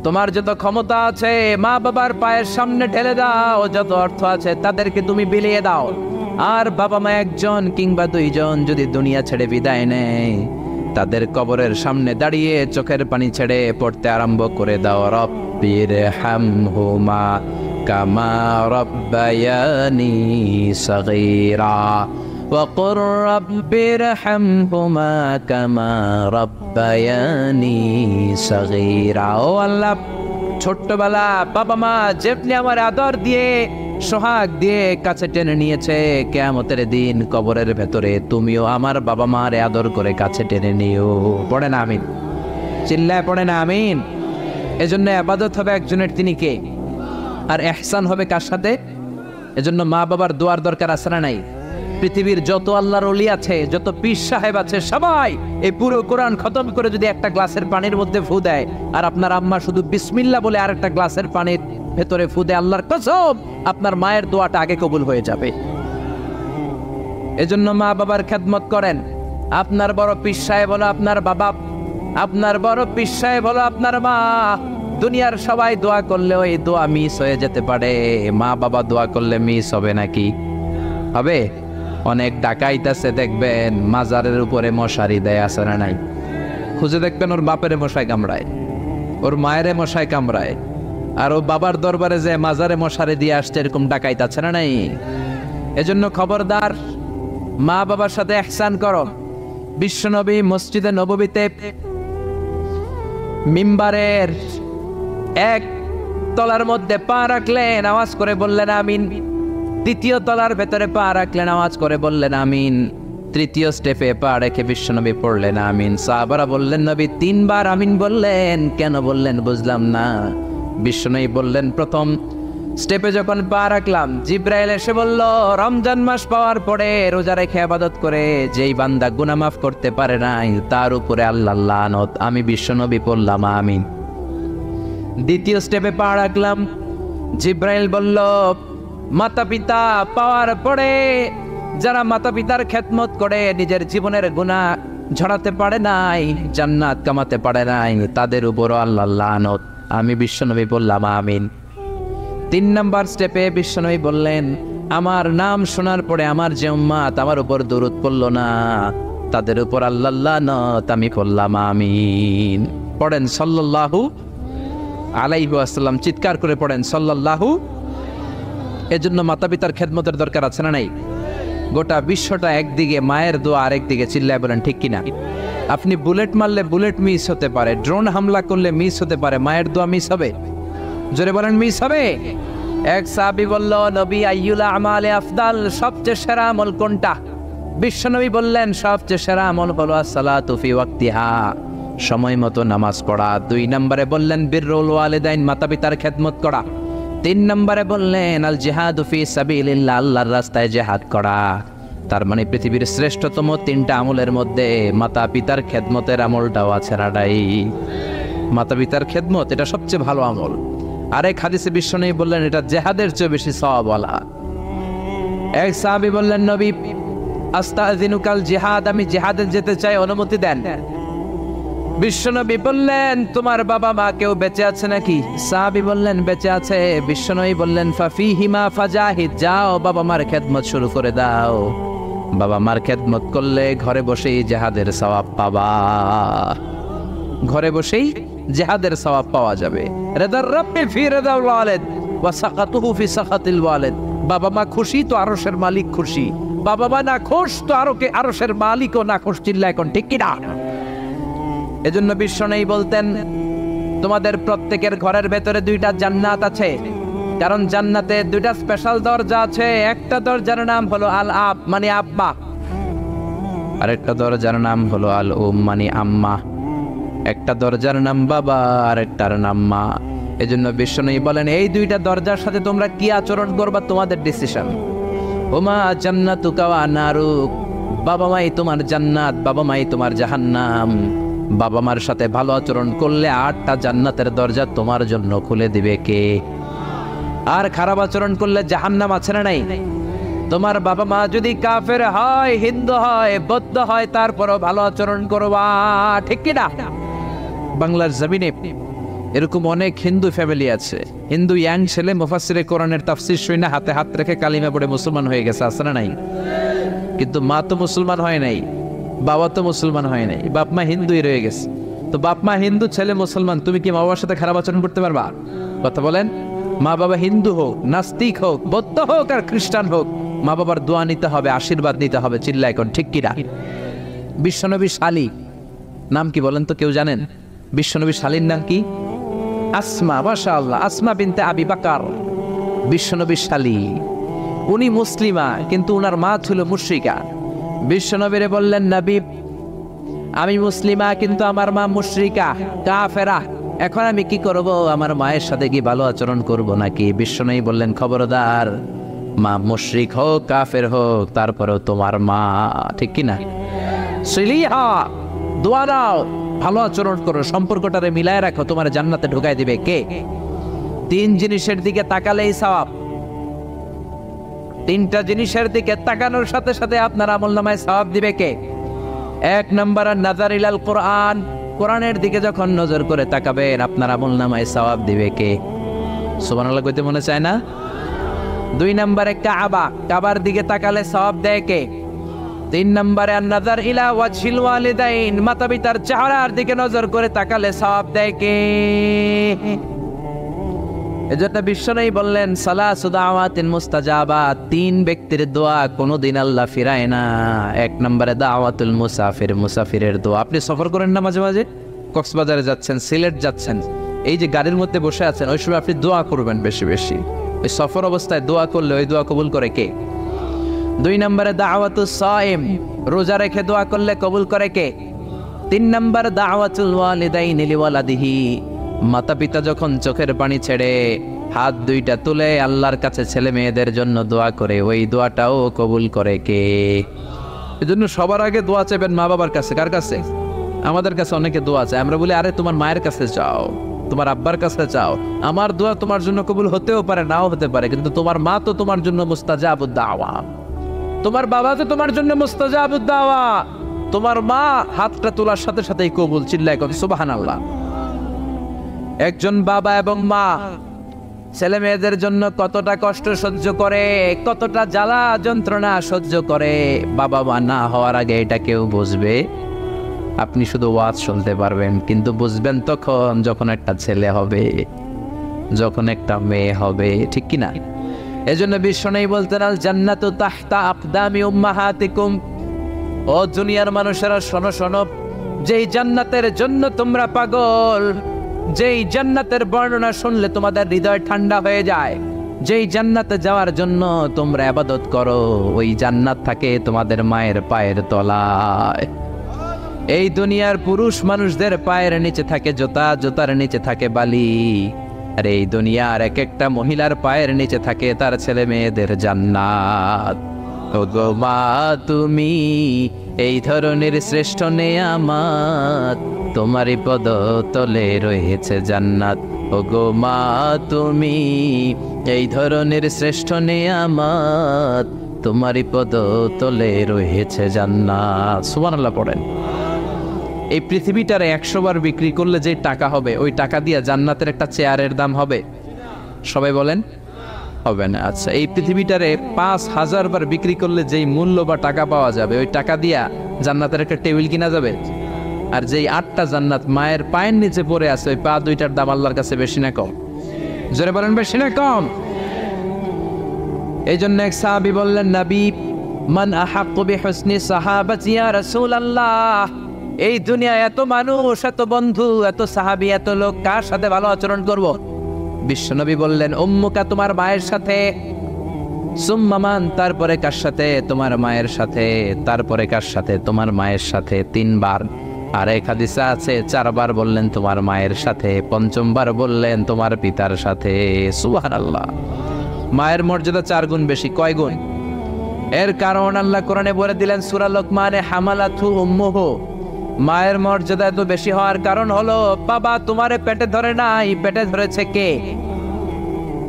তোমার যত ক্ষমতা আছে মা বাবার পায়ের সামনে ঢেলে দাও, যত অর্থ আছে তাদেরকে তুমি বিলিয়ে দাও। আর বাবা মা 1জন কিংবা 2জন যদি দুনিয়া ছেড়ে বিদায় নেয়, তাদের কবরের সামনে দাঁড়িয়ে চোখের পানি ছেড়ে পড়তে আরম্ভ করে দাও, রব্বিরহামহুমা কামা রাব্বায়ানি সাগীরা ওয়া কুর রাব্বিরহামহুমা কামা রাব্বায়ানি সাগীরা। ও আল্লাহ, ছোট্টবেলা বাবা মা যেমনি আমার আদর দিয়ে সোহাগ দিয়ে কাছে টেনে নিয়েছে। কিয়ামতের দিন কবরের ভেতরে তুমিও আমার বাবা মারে আদর করে কাছে টেনে নিও। পড়ে না আমিন, চিল্লায় পড়ে না আমিন। এজন্য ইবাদত হবে একজনের, তিনি কে? আর ইহসান হবে কার সাথে? এজন্য মা বাবার দোয়ার দরকার আছে না নাই? পৃথিবীর যত আল্লাহর ওলি আছে, যত পীর সাহেব আছে, সবাই এই পুরো কোরআন খতম করে যদি একটা গ্লাসের পানির মধ্যে ফু দেয়, আর আপনার আম্মা শুধু বিসমিল্লাহ বলে আরেকটা গ্লাসের পানির ভেতরে ফু দেয়, আল্লাহর কসম আপনার মায়ের দোয়াটা আগে কবুল হয়ে যাবে। এজন্য মা বাবার খেদমত করেন। আপনার বড় পীর সাহেব হলো আপনার বাবা, আপনার বড় পীর সাহেব হলো আপনার মা। দুনিয়ার সবাই দোয়া করলে ওই দোয়া মিস হয়ে যেতে পারে, মা বাবা দোয়া করলে মিস হবে নাকি? হবে। অনেক ডাকাইত আছে দেখবেন মাজারের উপরে মশারি দেয়, আছে না নাই? খুঁজে দেখবেন ওর বাপেরে মশাই কামড়ায়, ওর মায়েরে মশাই কামড়ায়, আর ও বাবার দরবারে যে মাজারে মশারি দিয়ে আসছে, এরকম ডাকাইত আছে না নাই? এজন্য খবরদার, মা বাবার সাথে ইহসান করো। বিশ্বনবী মসজিদে নববীতে মিম্বারের এক তলার মধ্যে পা রাখলেন, আওয়াজ করে বললেন আমিন। দ্বিতীয় তলার ভেতরে পা রাখলেন, আওয়াজ করে বললেন আমিন। তৃতীয় স্টেপে পা রেখে বিশ্বনবী পড়লেন আমিন। সাহাবারা বললেন নবী তিনবার আমিন বললেন, কেন বললেন বুঝলাম না। বিশ্বনবী বললেন প্রথম স্টেপে যখন পা রাখলাম, জিব্রাইল এসে বলল রমজান মাস পাওয়ার পরে রোজা রেখে ইবাদত করে যেই বান্দা গুনাহ মাফ করতে পারে নাই, তার উপরে আল্লাহর লানত। আমি বিশ্বনবী পড়লাম আমিন। দ্বিতীয় স্টেপে পা রাখলাম, জিব্রাইল বলল মাতা পিতা পাওয়ার পরে যারা মাতা পিতার খেদমত করে নিজের জীবনের গুনাহ ঝরাতে পারে নাই, জান্নাত কামাতে পারে নাই, তাদের উপরও আল্লাহর লানত। আমি বিশ্বনবী বললাম আমিন। তিন নাম্বার স্টেপে বিশ্বনবী বললেন আমার নাম শোনার পরে আমার যে উম্মাত আমার উপর দরুদ পড়ল না, তাদের উপর আল্লাহর লানত। আমি বললাম আমিন। পড়েন সাল্লাল্লাহু আলাইহি ওয়াসাল্লাম, চিৎকার করে পড়েন সাল্লাল্লাহু। এজন্য মাতা পিতার খেদমতের দরকার আছে না নাই? গোটা বিশ্বটা একদিকে, মায়ের দোয়া আরেকদিকে। চিল্লায় বলেন ঠিক কিনা? আপনি বুলেট মারলে বুলেট মিস হতে পারে, ড্রোন হামলা করলে মিস হতে পারে, মায়ের দোয়া মিস হবে? জোরে বলেন মিস হবে? এক সাহাবী বলল নবী আইয়ুল আমালে আফদাল, সবচেয়ে সেরা আমল কোনটা? বিশ্বনবী বললেন সবচেয়ে সেরা আমল হলো আসসালাতু ফি ওয়াক্তিহা, সময় মতো নামাজ পড়া। দুই নম্বরে বললেন বিররুল ওয়ালিদাইন, মাতা পিতার খেদমত করা। তিন নম্বরে বললেন আল জিহাদু ফি সাবিলিল্লাহ, আল্লাহর রাস্তায় জিহাদ করা। তার মানে পৃথিবীর শ্রেষ্ঠতম তিনটা আমলের মধ্যে মাতা পিতার খেদমতের আমলটাও আছে নাটাই। মাতা পিতার খেদমত এটা সবচেয়ে ভালো আমল। আরেক হাদিসে বিশ্বনবী বললেন এটা জিহাদের চেয়ে বেশি সওয়াবওয়ালা। এক সাহাবী বললেন নবী আস্তাযিনুকাল জিহাদ, আমি জিহাদে যেতে চাই, অনুমতি দেন। বিশ্বনবী বললেন তোমার বাবা মা কেউ বেঁচে আছে নাকি? সাহাবী বললেন বেঁচে আছে। বিশ্বনবী বললেন ফাফিহিমা ফাজাহিদ, যাও বাবা মার খেদমত শুরু করে দাও। বাবা মার খেদমত করলে ঘরে বসেই জিহাদের সওয়াব পাবা, ঘরে বসেই জিহাদের সওয়াব পাওয়া যাবে। রিদার রাব্বি ফি রিদাল ওয়ালিদ ওয়া সাকাতুহু ফি সাকাতিল ওয়ালিদ, বাবা মা খুশি তো আরশের মালিক খুশি, বাবা মা না খুশ তো আরশের মালিকও না খুশ। চিল্লায় কোন ঠিক কিনা? এজন্য বিশ্বনবী বলতেন তোমাদের প্রত্যেকের ঘরের ভেতরে দুইটা জান্নাত আছে, কারণ জান্নাতে দুইটা স্পেশাল দরজা আছে। একটা দরজার নাম হলো আল আব মানে আব্বা, আরেকটা দরজার নাম হলো আল উম মানে আম্মা। একটা দরজার নাম বাবা, আরেকটার নাম মা। এজন্য বিশ্বনবী বলেন এই দুইটা দরজার সাথে তোমরা কি আচরণ করবা তোমাদের ডিসিশন। ওমা জান্নাতুকা ওয়া নারুক, বাবা মাই তোমার জান্নাত, বাবা মাই তোমার জাহান্নাম। বাবা মার সাথে ভালো আচরণ করলে 8টা জান্নাতের দরজা তোমার জন্য খুলে দিবে কে? আর খারাপ আচরণ করলে জাহান্নাম আছে না নাই? তোমার বাবা মা যদি কাফের হয়, হিন্দু হয়, বৌদ্ধ হয়, তারপরও ভালো আচরণ করবা, ঠিক কি না? বাংলার জমিনে এরকম অনেক হিন্দু ফ্যামিলি আছে, হিন্দু ইয়াং ছেলে মুফাসসিরে কোরআনের তাফসীর শুনে হাতে হাত রেখে কালিমা পড়ে মুসলমান হয়ে গেছে, আছে না নাই? কিন্তু মা তো মুসলমান হয় নাই, বাবা তো মুসলমান হয় নাই, বাপ মা হিন্দুই রয়ে গেছে। তো বাপ মা হিন্দু, ছেলে মুসলমান, তুমি কি মা বাবার সাথে খারাপ আচরণ করতে পারবা? কথা বলেন। মা বাবা হিন্দু হোক, নাস্তিক হোক, বৌদ্ধ হোক আর খ্রিস্টান হোক, মা বাবার দোয়া নিতে হবে, আশীর্বাদ নিতে হবে। চিল্লায় কোন ঠিক কিনা? বিশ্বনবী শালী নাম কি বলেন তো, কেউ জানেন বিশ্বনবী শালীর নাম কি? আসমা। মাশাআল্লাহ, আসমা বিনতে আবি বকর। বিশ্বনবীর শালী, উনি মুসলিমা কিন্তু উনার মা ছিল মুশরিকা। বিশ্বনবীরে বললেন, নবী আমি মুসলিমা কিন্তু আমার মা মুশরিকা কাফেরা, এখন আমি কি করব? আমার মায়ের সাথে কি ভালো আচরণ করব নাকি? বিশ্বনবী বললেন, খবরদার, মা মুশরিক হোক কাফের হোক তারপরেও তোমার মা, ঠিক কিনা? সিলিহা, দোয়া দাও, ভালো আচরণ করো, সম্পর্কটারে মিলায় রাখো, তোমার জান্নাতে ঢুকাই দিবে কে? 3 জিনিসের দিকে তাকালেই সওয়াব। 3টা জিনিসের দিকে তাকানোর সাথে সাথে আপনার আমলনামায় সওয়াব দিবে কে? 1 নাম্বার নাযার ইলাল কোরআন, কোরআনের দিকে যখন নজর করে তাকাবেন আপনার আমলনামায় সওয়াব দিবে কে? সুবহানাল্লাহ কইতে মনে চায় না? 2 নম্বরে কাবা, কাবার দিকে তাকালে সওয়াব দেয় কে? 3 নম্বরে নাযার ইলা ওয়াজহিল ওয়ালিদাইন, মাতা পিতার চেহারার দিকে নজর করে তাকালে সওয়াব দেয় কে? এজন্য বিশ্বনবী বললেন, সালাসু দাওয়াতিন মুস্তাজাবাত, 3 ব্যক্তির দোয়া কোনোদিন আল্লাহ ফিরায় না। 1 নম্বরে দাওয়াতুল মুসাফির, মুসাফিরের দোয়া। আপনি সফর করেন না মাঝে মাঝে? কক্সবাজারে যাচ্ছেন, সিলেট যাচ্ছেন, এই যে গাড়ির মধ্যে বসে আছেন, ওই সময় আপনি দোয়া করবেন বেশি বেশি। ওই সফর অবস্থায় দোয়া করলে ওই দোয়া কবুল করে কে? 2 নম্বরে দাওয়াতুস সাইম, রোজা রেখে দোয়া করলে কবুল করে কে? 3 নম্বর দাওয়াতুল ওয়ালিদাইনি লিওয়ালাদিহি, মাতা পিতা যখন চোখের পানি ছেড়ে হাত 2টা তুলে আল্লাহর কাছে ছেলে মেয়েদের জন্য দোয়া করে, ওই দোয়াটাও কবুল করে কে? এজন্য সবার আগে দোয়া চাইবেন মা বাবার কাছে। কার কাছে? আমাদের কাছে অনেকে দোয়া চায়, আমরা বলি আরে তোমার মায়ের কাছে চাও, তোমার আব্বার কাছে চাও। আমার দোয়া তোমার জন্য কবুল হতেও পারে, নাও হতে পারে, কিন্তু তোমার মা তো তোমার জন্য মুস্তাজাবুদ দাওয়া, তোমার বাবা তো তোমার জন্য মুস্তাজাবুদ দাওয়া। তোমার মা হাতটা তোলার সাথে সাথেই কবুল, চিল্লায় কর সুবহানাল্লাহ। একজন বাবা এবং মা ছেলে মেয়েদের জন্য কতটা কষ্ট সহ্য করে, কতটা জ্বালা যন্ত্রণা সহ্য করে, বাবা মা না হওয়ার আগে এটা কেউ বুঝবে? আপনি শুধু ওয়াজ শুনতে পারবেন, কিন্তু বুঝবেন তখন যখন একটা ছেলে হবে, যখন একটা মেয়ে হবে, ঠিক কিনা? এজন্য বিশ্বনবী বলতেন, আল জান্নাতু তাহতা আকদামি উম্মাহাতিকুম, ও দুনিয়ার মানুষেরা শোনো শোনো, যেই জান্নাতের জন্য তোমরা পাগল, যেই জান্নাতের বর্ণনা শুনলে তোমাদের হৃদয় ঠান্ডা হয়ে যায়, যেই জান্নাতে যাওয়ার জন্য তোমরা ইবাদত করো, ওই জান্নাত থাকে তোমাদের মায়ের পায়ের তলায়। এই দুনিয়ার পুরুষ মানুষদের পায়ের নিচে থাকে জুতা, জুতার নিচে থাকে বালি, আর এই দুনিয়ার এক একটা মহিলার পায়ের নিচে থাকে তার ছেলে মেয়েদের জান্নাত। ওগো মা তুমি এই ধরনের শ্রেষ্ঠ নেয়ামত, তোমারই পদ তলে রয়েছে জান্নাত। ওগো মা তুমি এই ধরনের শ্রেষ্ঠ নেয়ামত, তোমারই পদ তলে রয়েছে জান্নাত। সুবহানাল্লাহ পড়েন। এই পৃথিবীটারে 100 বার বিক্রি করলে যে টাকা হবে, ওই টাকা দিয়ে জান্নাতের একটা চেয়ারের দাম হবে? সবাই বলেন, হবে না। আচ্ছা, এই পৃথিবীটারে 5000 বার বিক্রি করলে যেই মূল্য বা টাকা পাওয়া যাবে, ওই টাকা দিয়া জান্নাতের একটা টেবিল কিনা যাবে? আর যেই 8টা জান্নাত মায়ের পায়ের নিচে পড়ে আছে, ওই পা 2টার দাম আল্লাহর কাছে বেশি না কম? জোরে বলেন, বেশি না কম? এই জন্য এক সাহাবী বললেন, নবী মান আহাক্কু বিহুসনি সাহাবাতি ইয়া রাসূলুল্লাহ, এই দুনিয়া এত মানুষ, এত বন্ধু, এত সাহাবী, এত লোক, কার সাথে ভালো আচরণ করব? বিশ্বনবী বললেন, উম্মুকা, তোমার মায়ের সাথে, সুম্মা মান, তারপরে কার সাথে? তোমার মায়ের সাথে, তারপরে কার সাথে? তোমার মায়ের সাথে 3 বার। আর এক হাদিসে আছে 4 বার বললেন তোমার মায়ের সাথে, 5ম বার বললেন তোমার পিতার সাথে। সুবহানাল্লাহ। মায়ের মর্যাদা 4 গুণ বেশি। কয় গুণ? এর কারণ আল্লাহ কোরআনে বলে দিলেন সূরা লোকমানে, হামালাতহু উম্মুহু, মায়ের মর্যাদা এত বেশি হওয়ার কারণ হলো বাবা তোমারে পেটে ধরে নাই, পেটে ধরেছে কে?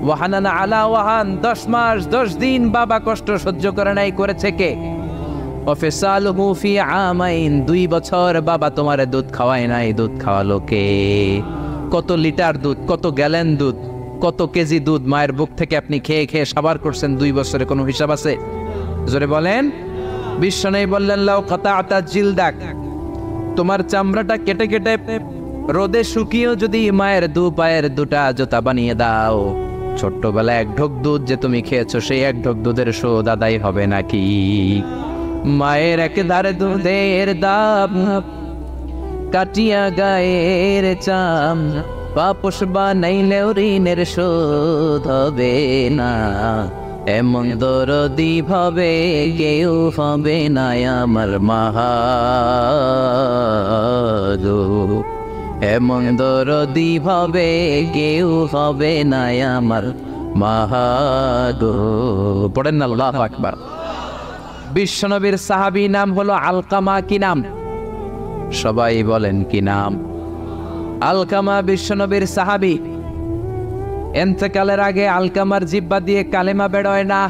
ওয়াহানানা আলা ওয়াহান, 10 মাস 10 দিন বাবা কষ্ট সহ্য করে নাই, করেছে কে? ওয়াফিসালুহু ফি আমাইন, 2 বছর বাবা তোমারে দুধ খাওয়ায় নাই, দুধ খাওয়ালো কে? কত লিটার দুধ, কত গ্যালন দুধ, কত কেজি দুধ মায়ের বুক থেকে আপনি খেয়ে খেয়ে সাবার করছেন 2 বছরে, কোনো হিসাব আছে? জোরে বলেন। বিশ্বনবী বললেন, লাউ কাতাআতা জিলদাক, তোমার চামড়াটা কেটে কেটে রোদে শুকিয়েও যদি মায়ের 2 পায়ের 2টা জুতা বানিয়ে দাও, ছোট্টবেলা 1 ঢোক দুধ যে তুমি খেয়েছো, সেই 1 ঢোক দুধের শোধ আদায় হবে নাকি? মায়ের একধারে দুধের দাম, কাটিয়া গায়ের চাম, পাপোশ বানাইলেও ঋণের শোধ হবে না, এমন দরদি ভাবে কেউ হবে না আমার মাহাগো, এমন দরদি ভাবে কেউ হবে না আমার মাহাগো। পড়েন না আল্লাহু আকবার। বিশ্বনবীর সাহাবী নাম হলো আলকামা। কি নাম? সবাই বলেন কি নাম? আলকামা বিশ্বনবীর সাহাবী। ইন্তেকালের আগে আলকামার জিহ্বা দিয়ে কালেমা বেরোয় না।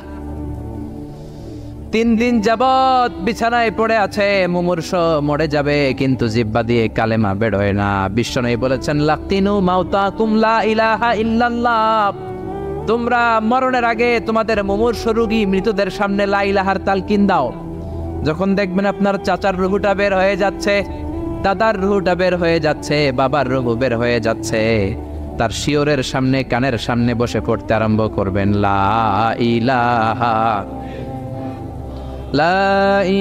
3 দিন যাবত বিছানায় পড়ে আছে, মুমূর্ষ, মরে যাবে, কিন্তু জিহ্বা দিয়ে কালেমা বেরোয় না। বিশ্বনবী বলেছেন, লাকিনু মাউতাকুম লা ইলাহা ইল্লাল্লাহ, তোমরা মরণের আগে তোমাদের মুমূর্ষ রোগী মৃতদের সামনে লা ইলাহার তালকিন দাও। যখন দেখবেন আপনার চাচার রুহুটা বের হয়ে যাচ্ছে, দাদার রুহুটা বের হয়ে যাচ্ছে, বাবার রুহু বের হয়ে যাচ্ছে, তার শিওরের সামনে, কানের সামনে বসে পড়তে আরম্ভ করবেন, লা ইলাহা লা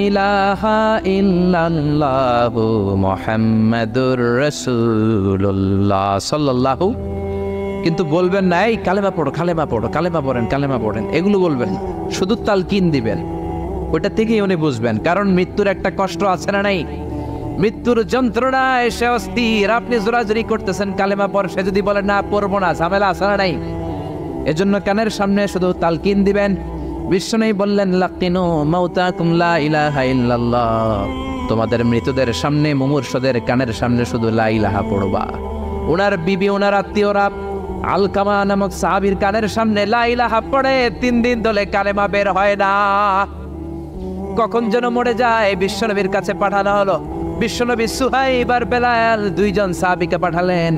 ইলাহা ইল্লাল্লাহু মুহাম্মাদুর রাসূলুল্লাহ সাল্লাল্লাহু। কিন্তু বলবেন না এই কালেমা পড়ো, কালেমা পড়ো, কালেমা পড়েন, কালেমা পড়েন, এগুলো বলবেন না। শুধু তালকিন দিবেন, ওটা থেকেই উনি বুঝবেন। কারণ মৃত্যুর একটা কষ্ট আছে না নাই? মৃত্যুর যন্ত্রণা এসে অস্থির, আপনি জোরাজুরি করতেছেন কালেমা পড়, সে যদি বলে না পড়বো না, ঝামেলা আছে না নাই? এজন্য কানের সামনে শুধু তালকিন দিবেন। বিশ্বনবী বললেন, লাকিনু মাউতাকুম লা ইলাহা ইল্লাল্লাহ, তোমাদের মৃতদের সামনে, মুমূর্ষদের কানের সামনে শুধু লা ইলাহা পড়বা। ওনার বিবি, ওনার আত্মীয়রা আলকামা নামক সাহাবীর কানের সামনে লা ইলাহা পড়ে 3 দিন ধরে কালেমা বের হয় না। কখন যেন মরে যায়, বিশ্বনবীর কাছে পাঠানো হলো। বিশ্বনবী সুহাইব আর বেলাল 2 জন সাহাবীকে পাঠালেন,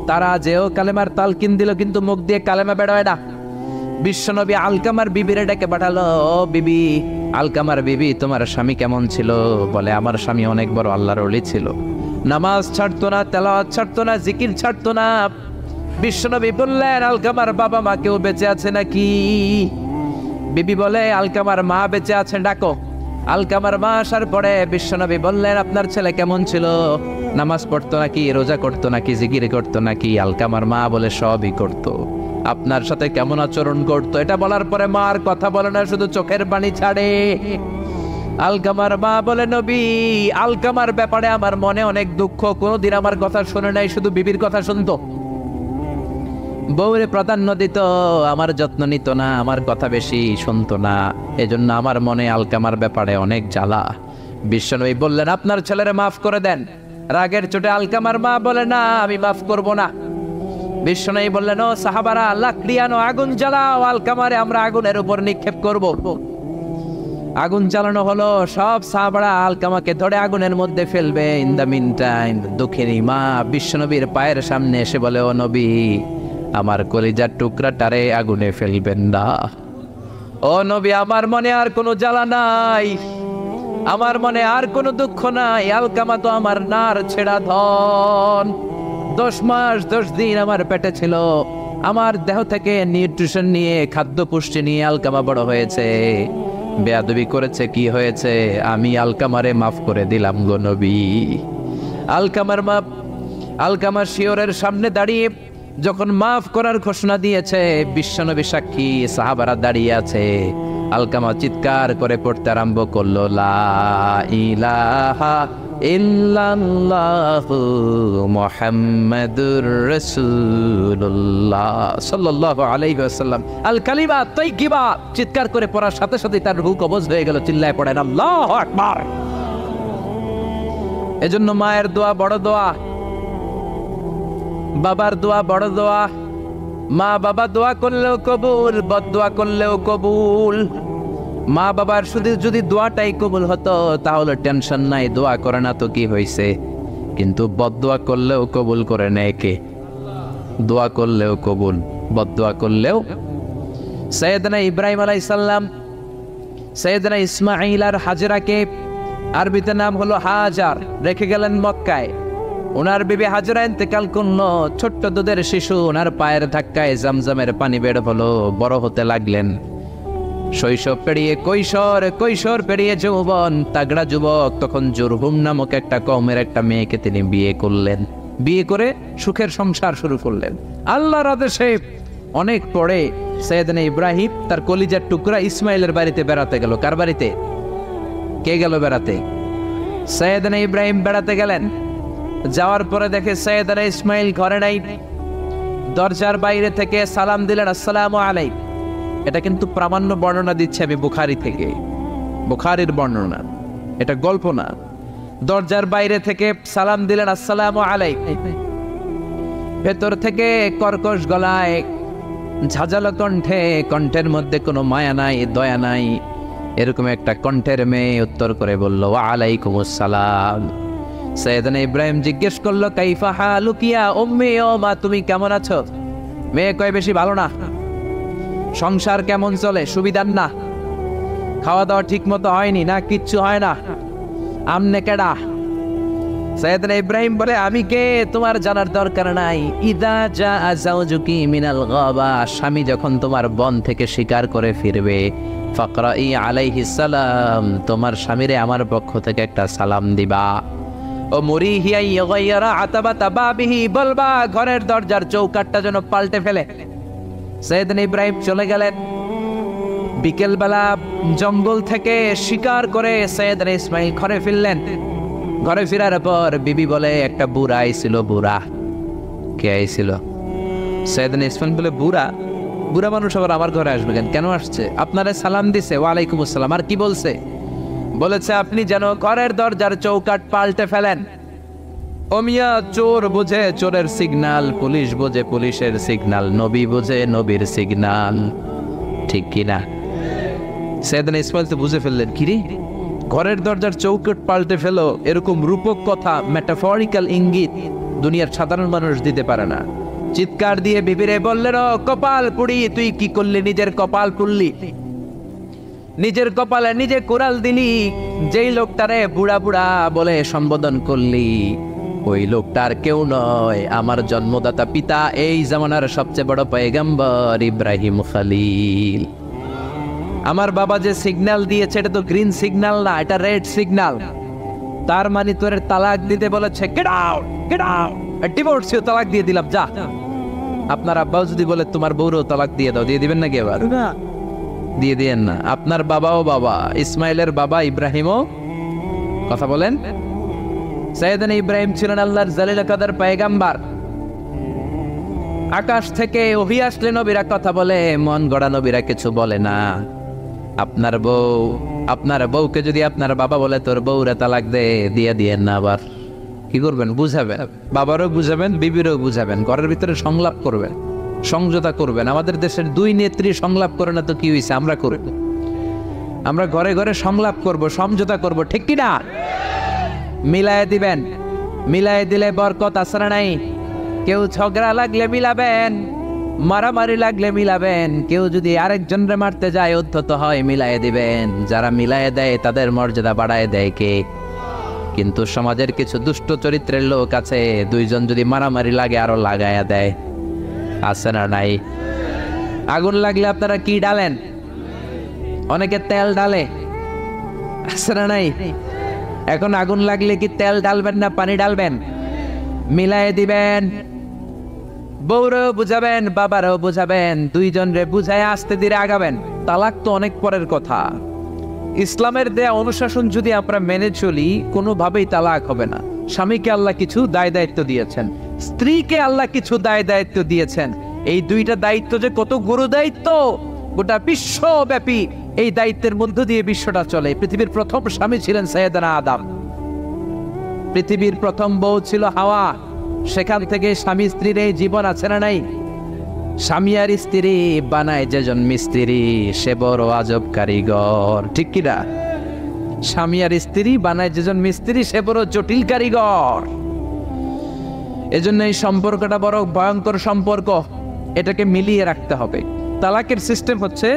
তারা যেও কালেমার তালকিন দিল, কিন্তু মুখ দিয়ে কালেমা বের হয় না। বিশ্বনবী আলকামার বিবিরে ডেকে পাঠালো, ও বিবি, আলকামার বিবি, তোমার স্বামী কেমন ছিল? বলে, আমার স্বামী অনেক বড় আল্লাহর ওলি ছিল, নামাজ ছাড়তো না, তেলাওয়াত ছাড়তো না, জিকির ছাড়তো না। বিশ্বনবী বললেন, আলকামার বাবা মা কেউ বেঁচে আছে নাকি? বিবি বলে, আলকামার মা বেঁচে আছেন, ডাকো। আলকামার মা আসার পরে বিশ্বনবী বললেন, আপনার ছেলে কেমন ছিল? নামাজ পড়তো নাকি, রোজা করতো নাকি, জিকির করতো নাকি? আলকামার মা বলে, সবই করতো। আপনার সাথে কেমন আচরণ করতো? এটা বলার পরে মা আর কথা বলে না, শুধু চোখের পানি ছাড়ে। আলকামার মা বলে, নবী, আলকামার ব্যাপারে আমার মনে অনেক দুঃখ, কোনোদিন আমার কথা শুনে নাই, শুধু বিবির কথা শুনতো, বউরে প্রাধান্য দিত, আমার যত্ন নিত না, আমার কথা বেশি শুনতো না, এজন্য আমার মনে আলকামার ব্যাপারে অনেক জ্বালা। বিশ্বনবী বললেন, আপনার ছেলেরে মাফ করে দেন। রাগের চোটে আলকামার মা বলে, না, আমি মাফ করব না। বিশ্বনবী বললেন, ও সাহাবারা, লাকড়ি আনো, আগুন জ্বালাও, আলকামারে আমরা আগুনের উপর নিক্ষেপ করব। আগুন জ্বালানো হলো, সব সাহাবারা আলকামাকে ধরে আগুনের মধ্যে ফেলবে। ইন দ্য মিন টাইম দুঃখিনী মা বিশ্বনবীর পায়ের সামনে এসে বলে, ও নবী, আমার কলিজার টুকরাটারে আগুনে ফেলবেন না। ও নবী, আমার মনে আর কোনো জ্বালা নাই, আমার মনে আর কোনো দুঃখ নাই, আলকামা তো আমার নার ছেড়া ধন। 10 মাস 10 দিন আমার পেটে ছিল, আমার দেহ থেকে নিউট্রিশন নিয়ে, খাদ্য পুষ্টি নিয়ে আলকামা বড় হয়েছে। বেয়াদবি করেছে, কি হয়েছে? আমি আলকামারে মাফ করে দিলাম গো নবী। আলকামার মা, আলকামার শিওরের সামনে দাঁড়িয়ে যখন মাফ করার ঘোষণা দিয়েছে, বিশ্বনবী সাক্ষী, সাহাবারা দাঁড়িয়ে আছে। আলকামা চিৎকার করে পড়তে আরম্ভ করলো, লা ইলাহা ইল্লাল্লাহু মুহাম্মাদুর রাসূলুল্লাহ সাল্লাল্লাহু আলাইহি ওয়াসাল্লাম। আল কালিমা তাইয়্যিবা চিৎকার করে পড়ার সাথে সাথে তার রূহ কবজ হয়ে গেল। চিল্লায় পড়েন আল্লাহু আকবার। এজন্য মায়ের দোয়া বড় দোয়া, বাবার দোয়া বড় দোয়া। মা বাবা দোয়া করলেও কবুল, বদদোয়া করলেও কবুল। মা বাবার শুধু যদি দোয়াটাই কবুল হতো তাহলে টেনশন নাই, দোয়া করে না তো কি হয়েছে। কিন্তু বদদোয়া করলেও কবুল করে নেয় কে? দোয়া করলেও কবুল, বদদোয়া করলেও। সৈয়দনা ইব্রাহিম আলাইহিস সালাম সৈয়দনা ইসমাঈল আর হাজরাকে, আরবিতে নাম হলো হাজার, রেখে গেলেন মক্কায়। ওনার বিবি হাজরা ইন্তেকাল করলো, ছোট্ট দুধের শিশু ওনার পায়ের ধাক্কায় জামজামের পানি বের হলো, বড় হতে লাগলেন। শৈশব পেরিয়ে কৈশোর, কৈশোর পেরিয়ে যৌবন, তাগড়া যুবক। তখন জুরহুম নামক একটা কওমের একটা মেয়েকে তিনি বিয়ে করলেন। বিয়ে করে সুখের সংসার শুরু করলেন আল্লাহর আদেশে। অনেক পরে সৈয়দনা ইব্রাহিম তার কলিজার টুকরা ইসমাইলের বাড়িতে বেড়াতে গেল। কার বাড়িতে? কে গেল বেড়াতে? সৈয়দনা ইব্রাহিম বেড়াতে গেলেন। যাওয়ার পরে দেখে সৈয়দনা ইসমাইল ঘরে নাই। দরজার বাইরে থেকে সালাম দিলেন, আসসালামু আলাইকুম। এটা কিন্তু প্রামাণ্য বর্ণনা দিচ্ছে আমি বুখারী থেকে, বুখারীর বর্ণনা, এটা গল্প না। দরজার বাইরে থেকে সালাম দিলেন, আসসালামু আলাইকুম। ভেতর থেকে কর্কশ গলায় ঝাঁঝালো কণ্ঠে, কণ্ঠের মধ্যে কোনো মায়া নাই, দয়া নাই, এরকম একটা কণ্ঠের মেয়ে উত্তর করে বলল, ওয়া আলাইকুমুস সালাম। সৈয়দনা ইব্রাহিম জিজ্ঞেস করলো, কাইফা হালুকিয়া উম্মি, ও মা তুমি কেমন আছো? মেয়ে কয়, বেশি ভালো না। সংসার কেমন চলে? সুবিধার না? খাওয়া দাওয়া ঠিক মতো হয়নি না? কিচ্ছু হয় না? আমনে কেডা? সৈয়দনা ইব্রাহিম বলে, আমি কে তোমার জানার দরকার নাই। ইদা জা যাওজুকি মিনাল গাবা, স্বামী যখন তোমার বন থেকে শিকার করে ফিরবে, ফাকরাই আলাইহিস সালাম, তোমার স্বামীরে আমার পক্ষ থেকে একটা সালাম দিবা। ও মুরিহিয়া ইয়াগাইরা আতাবাতা বাবিহি, বলবা ঘরের দরজার চৌকাঠটা যেন পাল্টে ফেলে। সৈয়দনা ইব্রাহিম চলে গেলেন। বিকেল বেলা জঙ্গল থেকে শিকার করে সৈয়দনা ইসমাইল ঘরে ফিরলেন। ঘরে ফেরার পর বিবি বলে, একটা বুড়া আইছিল। বুড়া? কে আইছিল? সৈয়দনা ইসমাইল বলে, বুড়া? বুড়া মানুষ আবার আমার ঘরে আসবে কেন? কেন আসছে? আপনারা সালাম দিছে, ওয়ালাইকুম আসসালাম। আর কি বলছে? বলেছে আপনি যেন ঘরের দরজার চৌকাঠ পাল্টে ফেলেন। ও মিয়া, চোর বোঝে চোরের সিগন্যাল, পুলিশ বোঝে পুলিশের সিগন্যাল, নবী বোঝে নবীর সিগন্যাল, ঠিক কিনা? সৈয়দনা ইসমাইল তো বুঝে ফেললেন, কিরে ঘরের দরজার চৌকাঠ পাল্টে ফেলো, এরকম রূপক কথা, মেটাফরিক্যাল ইঙ্গিত দুনিয়ার সাধারণ মানুষ দিতে পারে না। চিৎকার দিয়ে বিবিরে বললেন, ও কপাল পুড়ি, তুই কি করলি? নিজের কপাল পুড়লি, নিজের কপালে নিজে কোরাল দিলি। যেই লোকটারে বুড়া বুড়া বলে সম্বোধন করলি, ওই লোকটার কেউ নয়, আমার জন্মদাতা পিতা, এই জামানার সবচেয়ে বড় পয়গম্বর ইব্রাহিম খলিল। আমার বাবা যে সিগন্যাল দিয়েছে, এটা তো গ্রিন সিগন্যাল না, এটা রেড সিগন্যাল। তার মানে তোর তালাক দিতে বলেছে, গেট আউট, গেট আউট, ডিভোর্সিও তালাক দিয়ে দিলাম, যা। আপনার আব্বাও যদি বলে তোমার বউরও তালাক দিয়ে দাও, দিয়ে দিবেন নাকি? এবার দিয়ে দিয়েন না। আপনার বাবাও বাবা, ইসমাইলের বাবা ইব্রাহিমও, কথা বলেন। সৈয়দনা ইব্রাহিম ছিলেন আল্লাহর জালিল কাদের পয়গম্বর। আকাশ থেকে ওহী আসলে নবীরা কথা বলে, মন গড়া নবীরা কিছু বলে না। আপনার বউ, আপনার বউকে যদি আপনার বাবা বলে তোর বউরে তালাক দে, দিয়ে দিয়েন না। আবার কি করবেন? বুঝাবেন, বাবারও বুঝাবেন, বিবিরও বুঝাবেন, ঘরের ভিতরে সংলাপ করবেন, সমঝোতা করবেন। আমাদের দেশের দুই নেত্রী সংলাপ করে না তো কি হয়েছে? আমরা করব, আমরা ঘরে ঘরে সংলাপ করব, সমঝোতা করব, ঠিক কি না? মিলায়ে দিবেন, মিলায়ে দিলে বরকত আছে না নাই? কেউ ঝগড়া লাগলে মিলাবেন, মারামারি লাগলে মিলাবেন, কেউ যদি আরেকজনরে মারতে যায়, উদ্ধত হয়, মিলায়ে দিবেন। যারা মিলায়ে দেয় তাদের মর্যাদা বাড়ায় দেয় কে? কিন্তু সমাজের কিছু দুষ্ট চরিত্রের লোক আছে, দুইজন যদি মারামারি লাগে আরো লাগায়া দেয়, আছে না নাই? আগুন লাগলে আপনারা কি ডালেন? অনেকে তেল ডালে, আছে না নাই? এখন আগুন লাগলে কি তেল ডালবেন না পানি ডালবেন? মিলায়ে দিবেন। বউরও বুঝাবেন, বাবারও বুঝাবেন, দুইজন রে বুঝায় আস্তে ধীরে আগাবেন। তালাক তো অনেক পরের কথা। ইসলামের দেয়া অনুশাসন যদি আমরা মেনে চলি, কোনোভাবেই তালাক হবে না। স্বামীকে আল্লাহ কিছু দায় দায়িত্ব দিয়েছেন, স্ত্রীকে আল্লাহ কিছু দায় দায়িত্ব দিয়েছেন। এই দুইটা দায়িত্ব যে কত গুরু দায়িত্ব, গোটা বিশ্বব্যাপী এই দায়িত্বের মধ্য দিয়ে বিশ্বটা চলে। পৃথিবীর প্রথম স্বামী ছিলেন সৈয়দনা আদম, পৃথিবীর প্রথম বউ ছিল হাওয়া। সেখান থেকে স্বামী স্ত্রীর এই জীবন আছে না নাই? স্বামী আর স্ত্রী বানায় যেজন মিস্ত্রি, সে বড় আজব কারিগর, ঠিক কিনা? স্বামী আর স্ত্রী বানায় যেজন মিস্ত্রি, সে বড় জটিল কারিগর। এজন্য এই সম্পর্কটা বড় ভয়ঙ্কর সম্পর্ক, এটাকে মিলিয়ে রাখতে হবে। তালাকের সিস্টেম হচ্ছে,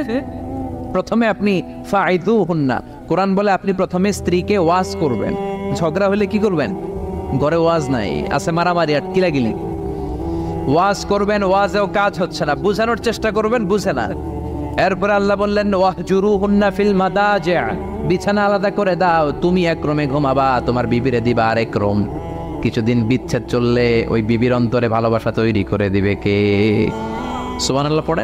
প্রথমে আপনি ফাইদুহুন্না, কোরআন বলে আপনি প্রথমে স্ত্রীকে ওয়াজ করবেন। ঝগড়া হলে কি করবেন? ঘরে ওয়াজ নাই, আছে মারামারি আর কিলাগিলি। ওয়াজ করবেন, ওয়াজেও কাজ হচ্ছে না, বুঝানোর চেষ্টা করবেন, বুঝে না। এরপরে আল্লাহ বললেন, ওয়াহজুরুহুন্না ফিল মাদাজি', বিছানা আলাদা করে দাও, তুমি এক রুমে ঘুমাবা, তোমার বিবিরে দিবা আরেক রুম। কিছুদিন বিচ্ছেদ চললে ওই বিবির অন্তরে ভালোবাসা তৈরি করে দিবে কে? সুবহানাল্লাহ পড়ে।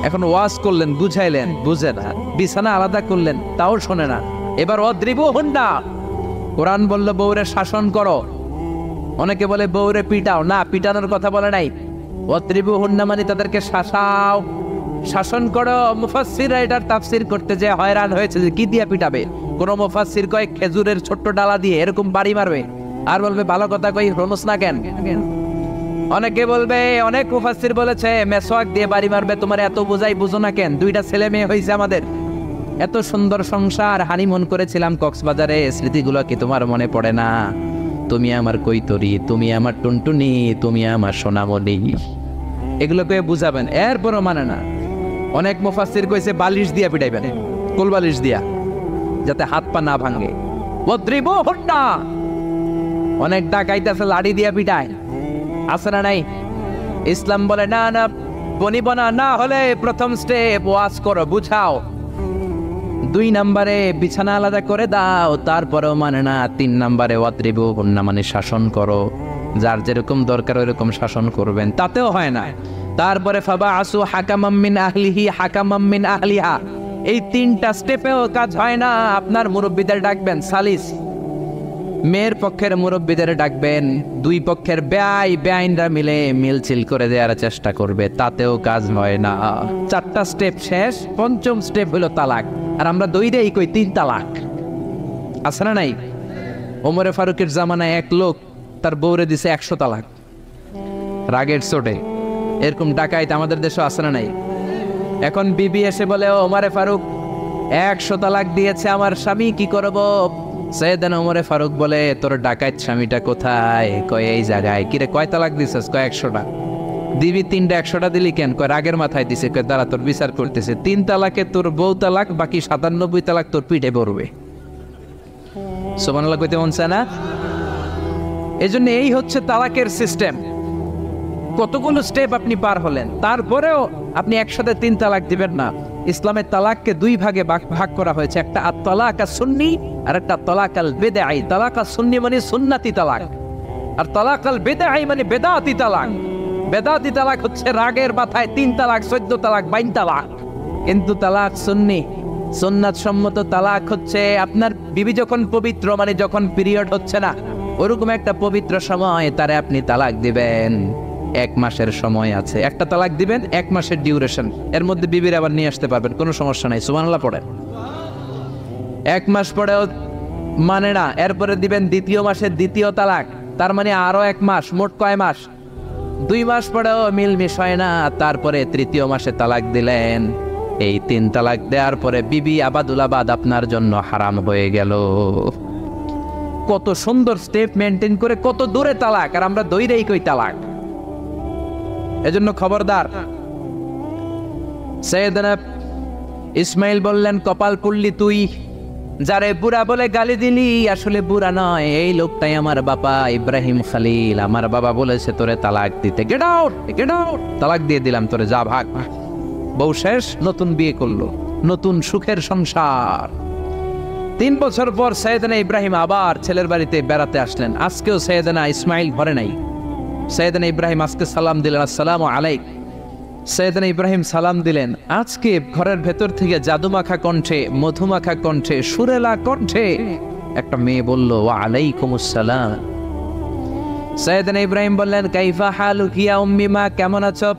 এখন ওয়াজ করলেন, বুঝাইলেন, বুঝে না, বিছানা আলাদা করলেন, তাও শোনে না। এবার অদ্রিবুহুন্না, কোরআন বলল বউরে শাসন করো। অনেকে বলে বউরে পিটাও, না, পিটানোর কথা বলে নাই। অদ্রিবুহুন্না মানে তাদেরকে শাসাও, শাসন করো। মুফাসসিররা এটার তাফসীর করতে যে হয়রান হয়েছে যে কি দিয়ে পিটাবে। কোন মুফাসসির কয় খেজুরের ছোট্ট ডালা দিয়ে এরকম বাড়ি মারবে, আর বলবে ভালো কথা কই হনস না কেন। অনেকে বলবে, অনেক মুফাসসির বলেছে মেসওয়াক দিয়ে বাড়ি মারবে, তোমার এত বোঝাই বুঝো না কেন, দুইটা ছেলে মেয়ে হয়েছে আমাদের, এত সুন্দর সংসার, হানিমুন করেছিলাম কক্সবাজারে, স্মৃতিগুলো কি তোমার মনে পড়ে না? তুমি আমার কৈতরি, তুমি আমার টুনটুনি, তুমি আমার সোনামণি, এগুলোকে বুঝাবেন, এরপরও মানে না। অনেক মুফাসসির কইছে বালিশ দিয়া পিটাইবেন, কোল বালিশ দিয়া, যাতে হাত পা না ভাঙে। ওয়াদ্রিবুহুন্না, অনেক ডাকাইতেছে লাড়ি দিয়া পিটায়, আছে না নাই? ইসলাম বলে না না, বনিব না, না হলে প্রথম স্টেপ ওয়াজ করো, বুঝাও। 2 নম্বরে বিছানা আলাদা করে দাও, তারপরেও মানে না। 3 নম্বরে ওয়াদ্রিবুহুন্না মানে শাসন করো, যার যেরকম দরকার ওইরকম শাসন করবেন, তাতেও হয় না। তারপরে ফাবাআসু হাকামাম মিন আহলিহি হাকামাম মিন আহলিহা, এই 3টা স্টেপেও কাজ হয় না। আপনার মুরব্বিদের ডাকবেন, সালিস, মেয়ের পক্ষের মুরব্বিদের ডাকবেন, 2 পক্ষের বেআইনরা মিলে মিলছিল করে দেওয়ার চেষ্টা করবে, তাতেও কাজ হয় না। 4টা স্টেপ শেষ, 5ম স্টেপ হলো তালাক। আর আমরা দইরেই কই 3 তালাক, আছে না নাই? ওমরে ফারুকের জামানায় এক লোক তার বউরে দিছে 100 তালাক, রাগের চোটে। এরকম ডাকাইত আমাদের দেশে আছে না নাই? এখন বিবি এসে বলে, ওমরে ফারুক 100 তালাক দিয়েছে আমার স্বামী, কি করব? সৈয়দনা ওমরে ফারুক বলে, তোর ডাকাইত স্বামীটা কোথায়? কয় এই জায়গায়। কিরে কয় তালাক দিছিস? কয় 100টা। দিবি 3টা, 100টা দিলি কেন? কয় রাগের মাথায় দিছে। কয় দাঁড়া, তোর বিচার করতেছে। 3 তালাকে তোর বউ তালাক, বাকি 97 তালাক তোর পিঠে পড়বে। সুবহানাল্লাহ কইতে মন চায় না? এজন্য এই হচ্ছে তালাকের সিস্টেম। কতগুলো স্টেপ আপনি পার হলেন, তারপরেও আপনি একসাথে 3 তালাক দিবেন না। ইসলামের তালাককে 2 ভাগে ভাগ করা হয়েছে, একটা আত-তালাক আস-সুন্নি আর একটা তালাক আল-বিদআই। তালাক আস-সুন্নি মানে সুন্নতি তালাক, আর তালাক আল-বিদআই মানে বেদাতি তালাক। বেদাতি তালাক হচ্ছে রাগের মাথায় 3 তালাক, 14 তালাক, 22 তালাক। কিন্তু তালাক সুন্নি, সুন্নাত সম্মত তালাক হচ্ছে আপনার বিবি যখন পবিত্র, মানে যখন পিরিয়ড হচ্ছে না, ওরকম একটা পবিত্র সময় তারে আপনি তালাক দিবেন। 1 মাসের সময় আছে, একটা তালাক দিবেন, 1 মাসের ডিউরেশন, এর মধ্যে বিবির আবার নিয়ে আসতে পারবেন, কোনো সমস্যা নাই। সুবহানাল্লাহ পড়ে। 1 মাস পরেও মানে না, এরপরে দিবেন 2য় মাসের 2য় তালাক, তার মানে আরো 1 মাস, মোট কয় মাস? 2 মাস পরেও মিলমিশ হয় না, তারপরে 3য় মাসে তালাক দিলেন। এই 3 তালাক দেওয়ার পরে বিবি আবাদুল আবাদ আপনার জন্য হারাম হয়ে গেল। কত সুন্দর স্টেপ মেনটেন করে কত দূরে তালাক, আর আমরা দইরেই কই তালাক। এজন্য খবরদার। সৈয়দনা ইসমাইল বললেন, কপাল পুড়লি তুই, যারে বুড়া বলে গালি দিলি, আসলে বুড়া নয়, এই লোকটাই আমার বাবা ইব্রাহিম খলিল। আমার বাবা বলেছে তোরে তালাক দিতে, গেট আউট, গেট আউট, তালাক দিয়ে দিলাম তোরে, যা ভাগ। বউ শেষ, নতুন বিয়ে করলো, নতুন সুখের সংসার। 3 বছর পর সৈয়দনা ইব্রাহিম আবার ছেলের বাড়িতে বেড়াতে আসলেন। আজকেও সৈয়দনা ইসমাইল ঘরে নাই। সৈয়দনা ইব্রাহিম আজকে সালাম দিলেন, আসসালামু আলাইক। সৈয়দনা ইব্রাহিম সালাম দিলেন, আজকে ঘরের ভেতর থেকে জাদুমাখা কণ্ঠে, মধুমাখা কণ্ঠে, সুরেলা কণ্ঠে একটা মেয়ে বলল, ওয়া আলাইকুমুস সালাম। সৈয়দনা ইব্রাহিম বললেন, কাইফা হালুকি ইয়া উম্মি মা, কেমন আছো?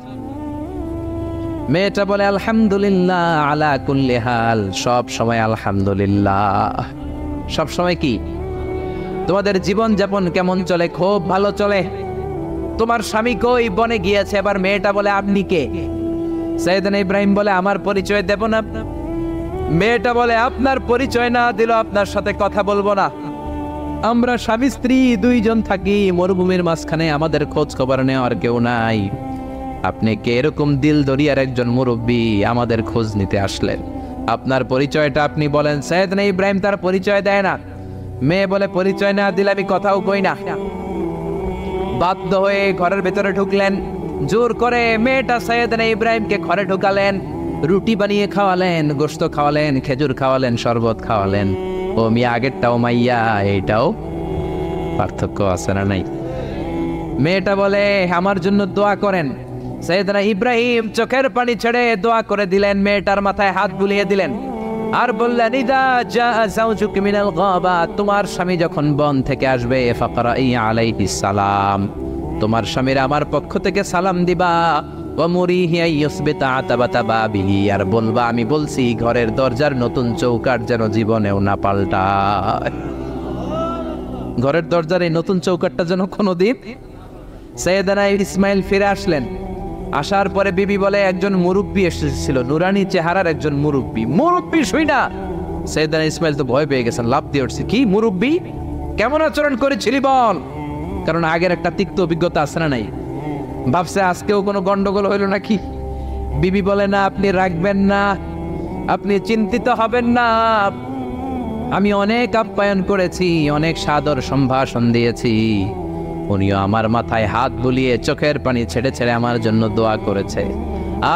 মেয়েটা বলে, আলহামদুলিল্লাহ আলা কুল্লি হাল, সব সময় আলহামদুলিল্লাহ। সব সময় কি? তোমাদের জীবন যাপন কেমন চলে? খুব ভালো চলে। তোমার স্বামী কই? বনে গিয়েছে। এবার মেয়েটা বলে, আপনি কে? সৈয়দনা ইব্রাহিম বলে, আমার পরিচয় দেব না। মেয়েটা বলে, আপনার পরিচয় না দিল আপনার সাথে কথা বলবো না। আমরা স্বামী স্ত্রী 2 জন থাকি মরুভূমির মাঝখানে, আমাদের খোঁজ খবর নেওয়ার কেউ নাই। আপনি কে এরকম দিল দরিয়ার একজন মুরব্বী আমাদের খোঁজ নিতে আসলেন? আপনার পরিচয়টা আপনি বলেন। সৈয়দনা ইব্রাহিম তার পরিচয় দেয় না। মেয়ে বলে, পরিচয় না দিলে আমি কথাও কই না। বাধ্য হয়ে ঘরের ভেতরে ঢুকলেন, জোর করে মেয়েটা সৈয়দনা ইব্রাহিমকে ঘরে ঢুকালেন, রুটি বানিয়ে খাওয়ালেন, গোশত খাওয়ালেন, খেজুর খাওয়ালেন, শরবত খাওয়ালেন। ও মিয়া, আগেরটাও মাইয়া, এইটাও পার্থক্য আছে না নাই? মেয়েটা বলে আমার জন্য দোয়া করেন। সাইয়েদনা ইব্রাহিম চোখের পানি ছেড়ে দোয়া করে দিলেন, মেয়েটার মাথায় হাত বুলিয়ে দিলেন আর বললেন ইদা জা যাওজুক মিনাল গাবা, তোমার স্বামী যখন বন থেকে আসবে ফাকরাই আলাইহিস সালাম, তোমার স্বামীর আমার পক্ষ থেকে সালাম দিবা। ওয়া মুরিহি আইয়ুসবিতা আতাবাতা বাবিহি, আর বলবা আমি বলছি ঘরের দরজার নতুন চৌকাঠ যেন জীবনেও না পাল্টায়। ঘরের দরজার এই নতুন চৌকাঠটা যেন কোনোদিন। সাইয়েদনা ইসমাইল ফিরে আসলেন। আসার পরে বিবি বলে একজন মুরব্বী এসেছিল, নুরানি চেহারার একজন মুরব্বী শুই না। সাইয়েদনা ইসমাইল তো ভয় পেয়ে গেছেন, লাফ দিয়ে উঠছে, কি মুরব্বী, কেমন আচরণ করেছিলি বল। কারণ আগের একটা তিক্ত অভিজ্ঞতা আছে না নাই, ভাবছে আজকেও কোনো গন্ডগোল হইল নাকি। বিবি বলে না, আপনি রাখবেন না, আপনি চিন্তিত হবেন না, আমি অনেক আপ্যায়ন করেছি, অনেক সাদর সম্ভাষণ দিয়েছি, উনিও আমার মাথায় হাত বুলিয়ে চোখের পানি ছেড়ে ছেড়ে আমার জন্য দোয়া করেছে,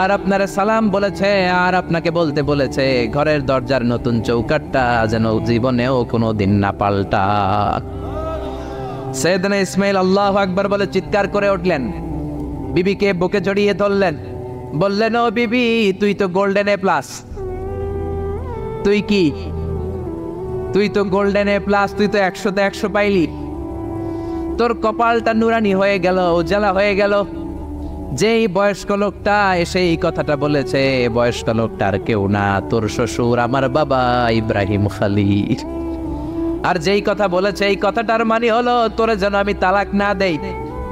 আর আপনার সালাম বলেছে, আর আপনাকে বলতে বলেছে ঘরের দরজার নতুন চৌকাঠটা যেন জীবনেও কোনো দিন না পাল্টা। সাইয়েদনা ইসমাইল আল্লাহু আকবার বলে চিৎকার করে উঠলেন, বিবিকে বুকে জড়িয়ে ধরলেন, বললেন ও বিবি তুই তো গোল্ডেন এ প্লাস, তুই কি, তুই তো গোল্ডেন এ প্লাস, তুই তো 100-তে 100 পাইলি, তোর কপালটা নুরানি হয়ে গেল, উজালা হয়ে গেল। যেই বয়স্ক লোকটা এসে এই কথাটা বলেছে, বয়স্ক লোকটার কেউ না, তোর শ্বশুর আমার বাবা ইব্রাহিম খলিল। আর যেই কথা বলেছে এই কথাটার মানে হলো তোরে যেন আমি তালাক না দেই,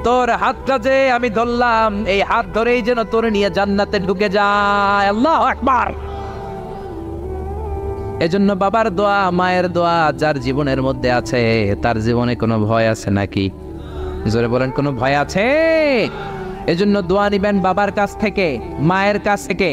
তোর হাতটা যে আমি ধরলাম এই হাত ধরেই যেন তোরে নিয়ে জান্নাতে ঢুকে যায়। আল্লাহু আকবার। এজন্য বাবার দোয়া, মায়ের দোয়া যার জীবনের মধ্যে আছে তার জীবনে কোনো ভয় আছে নাকি? জোরে বলেন, কোনো ভয় আছে? এজন্য দোয়া নিবেন বাবার কাছ থেকে, মায়ের কাছ থেকে।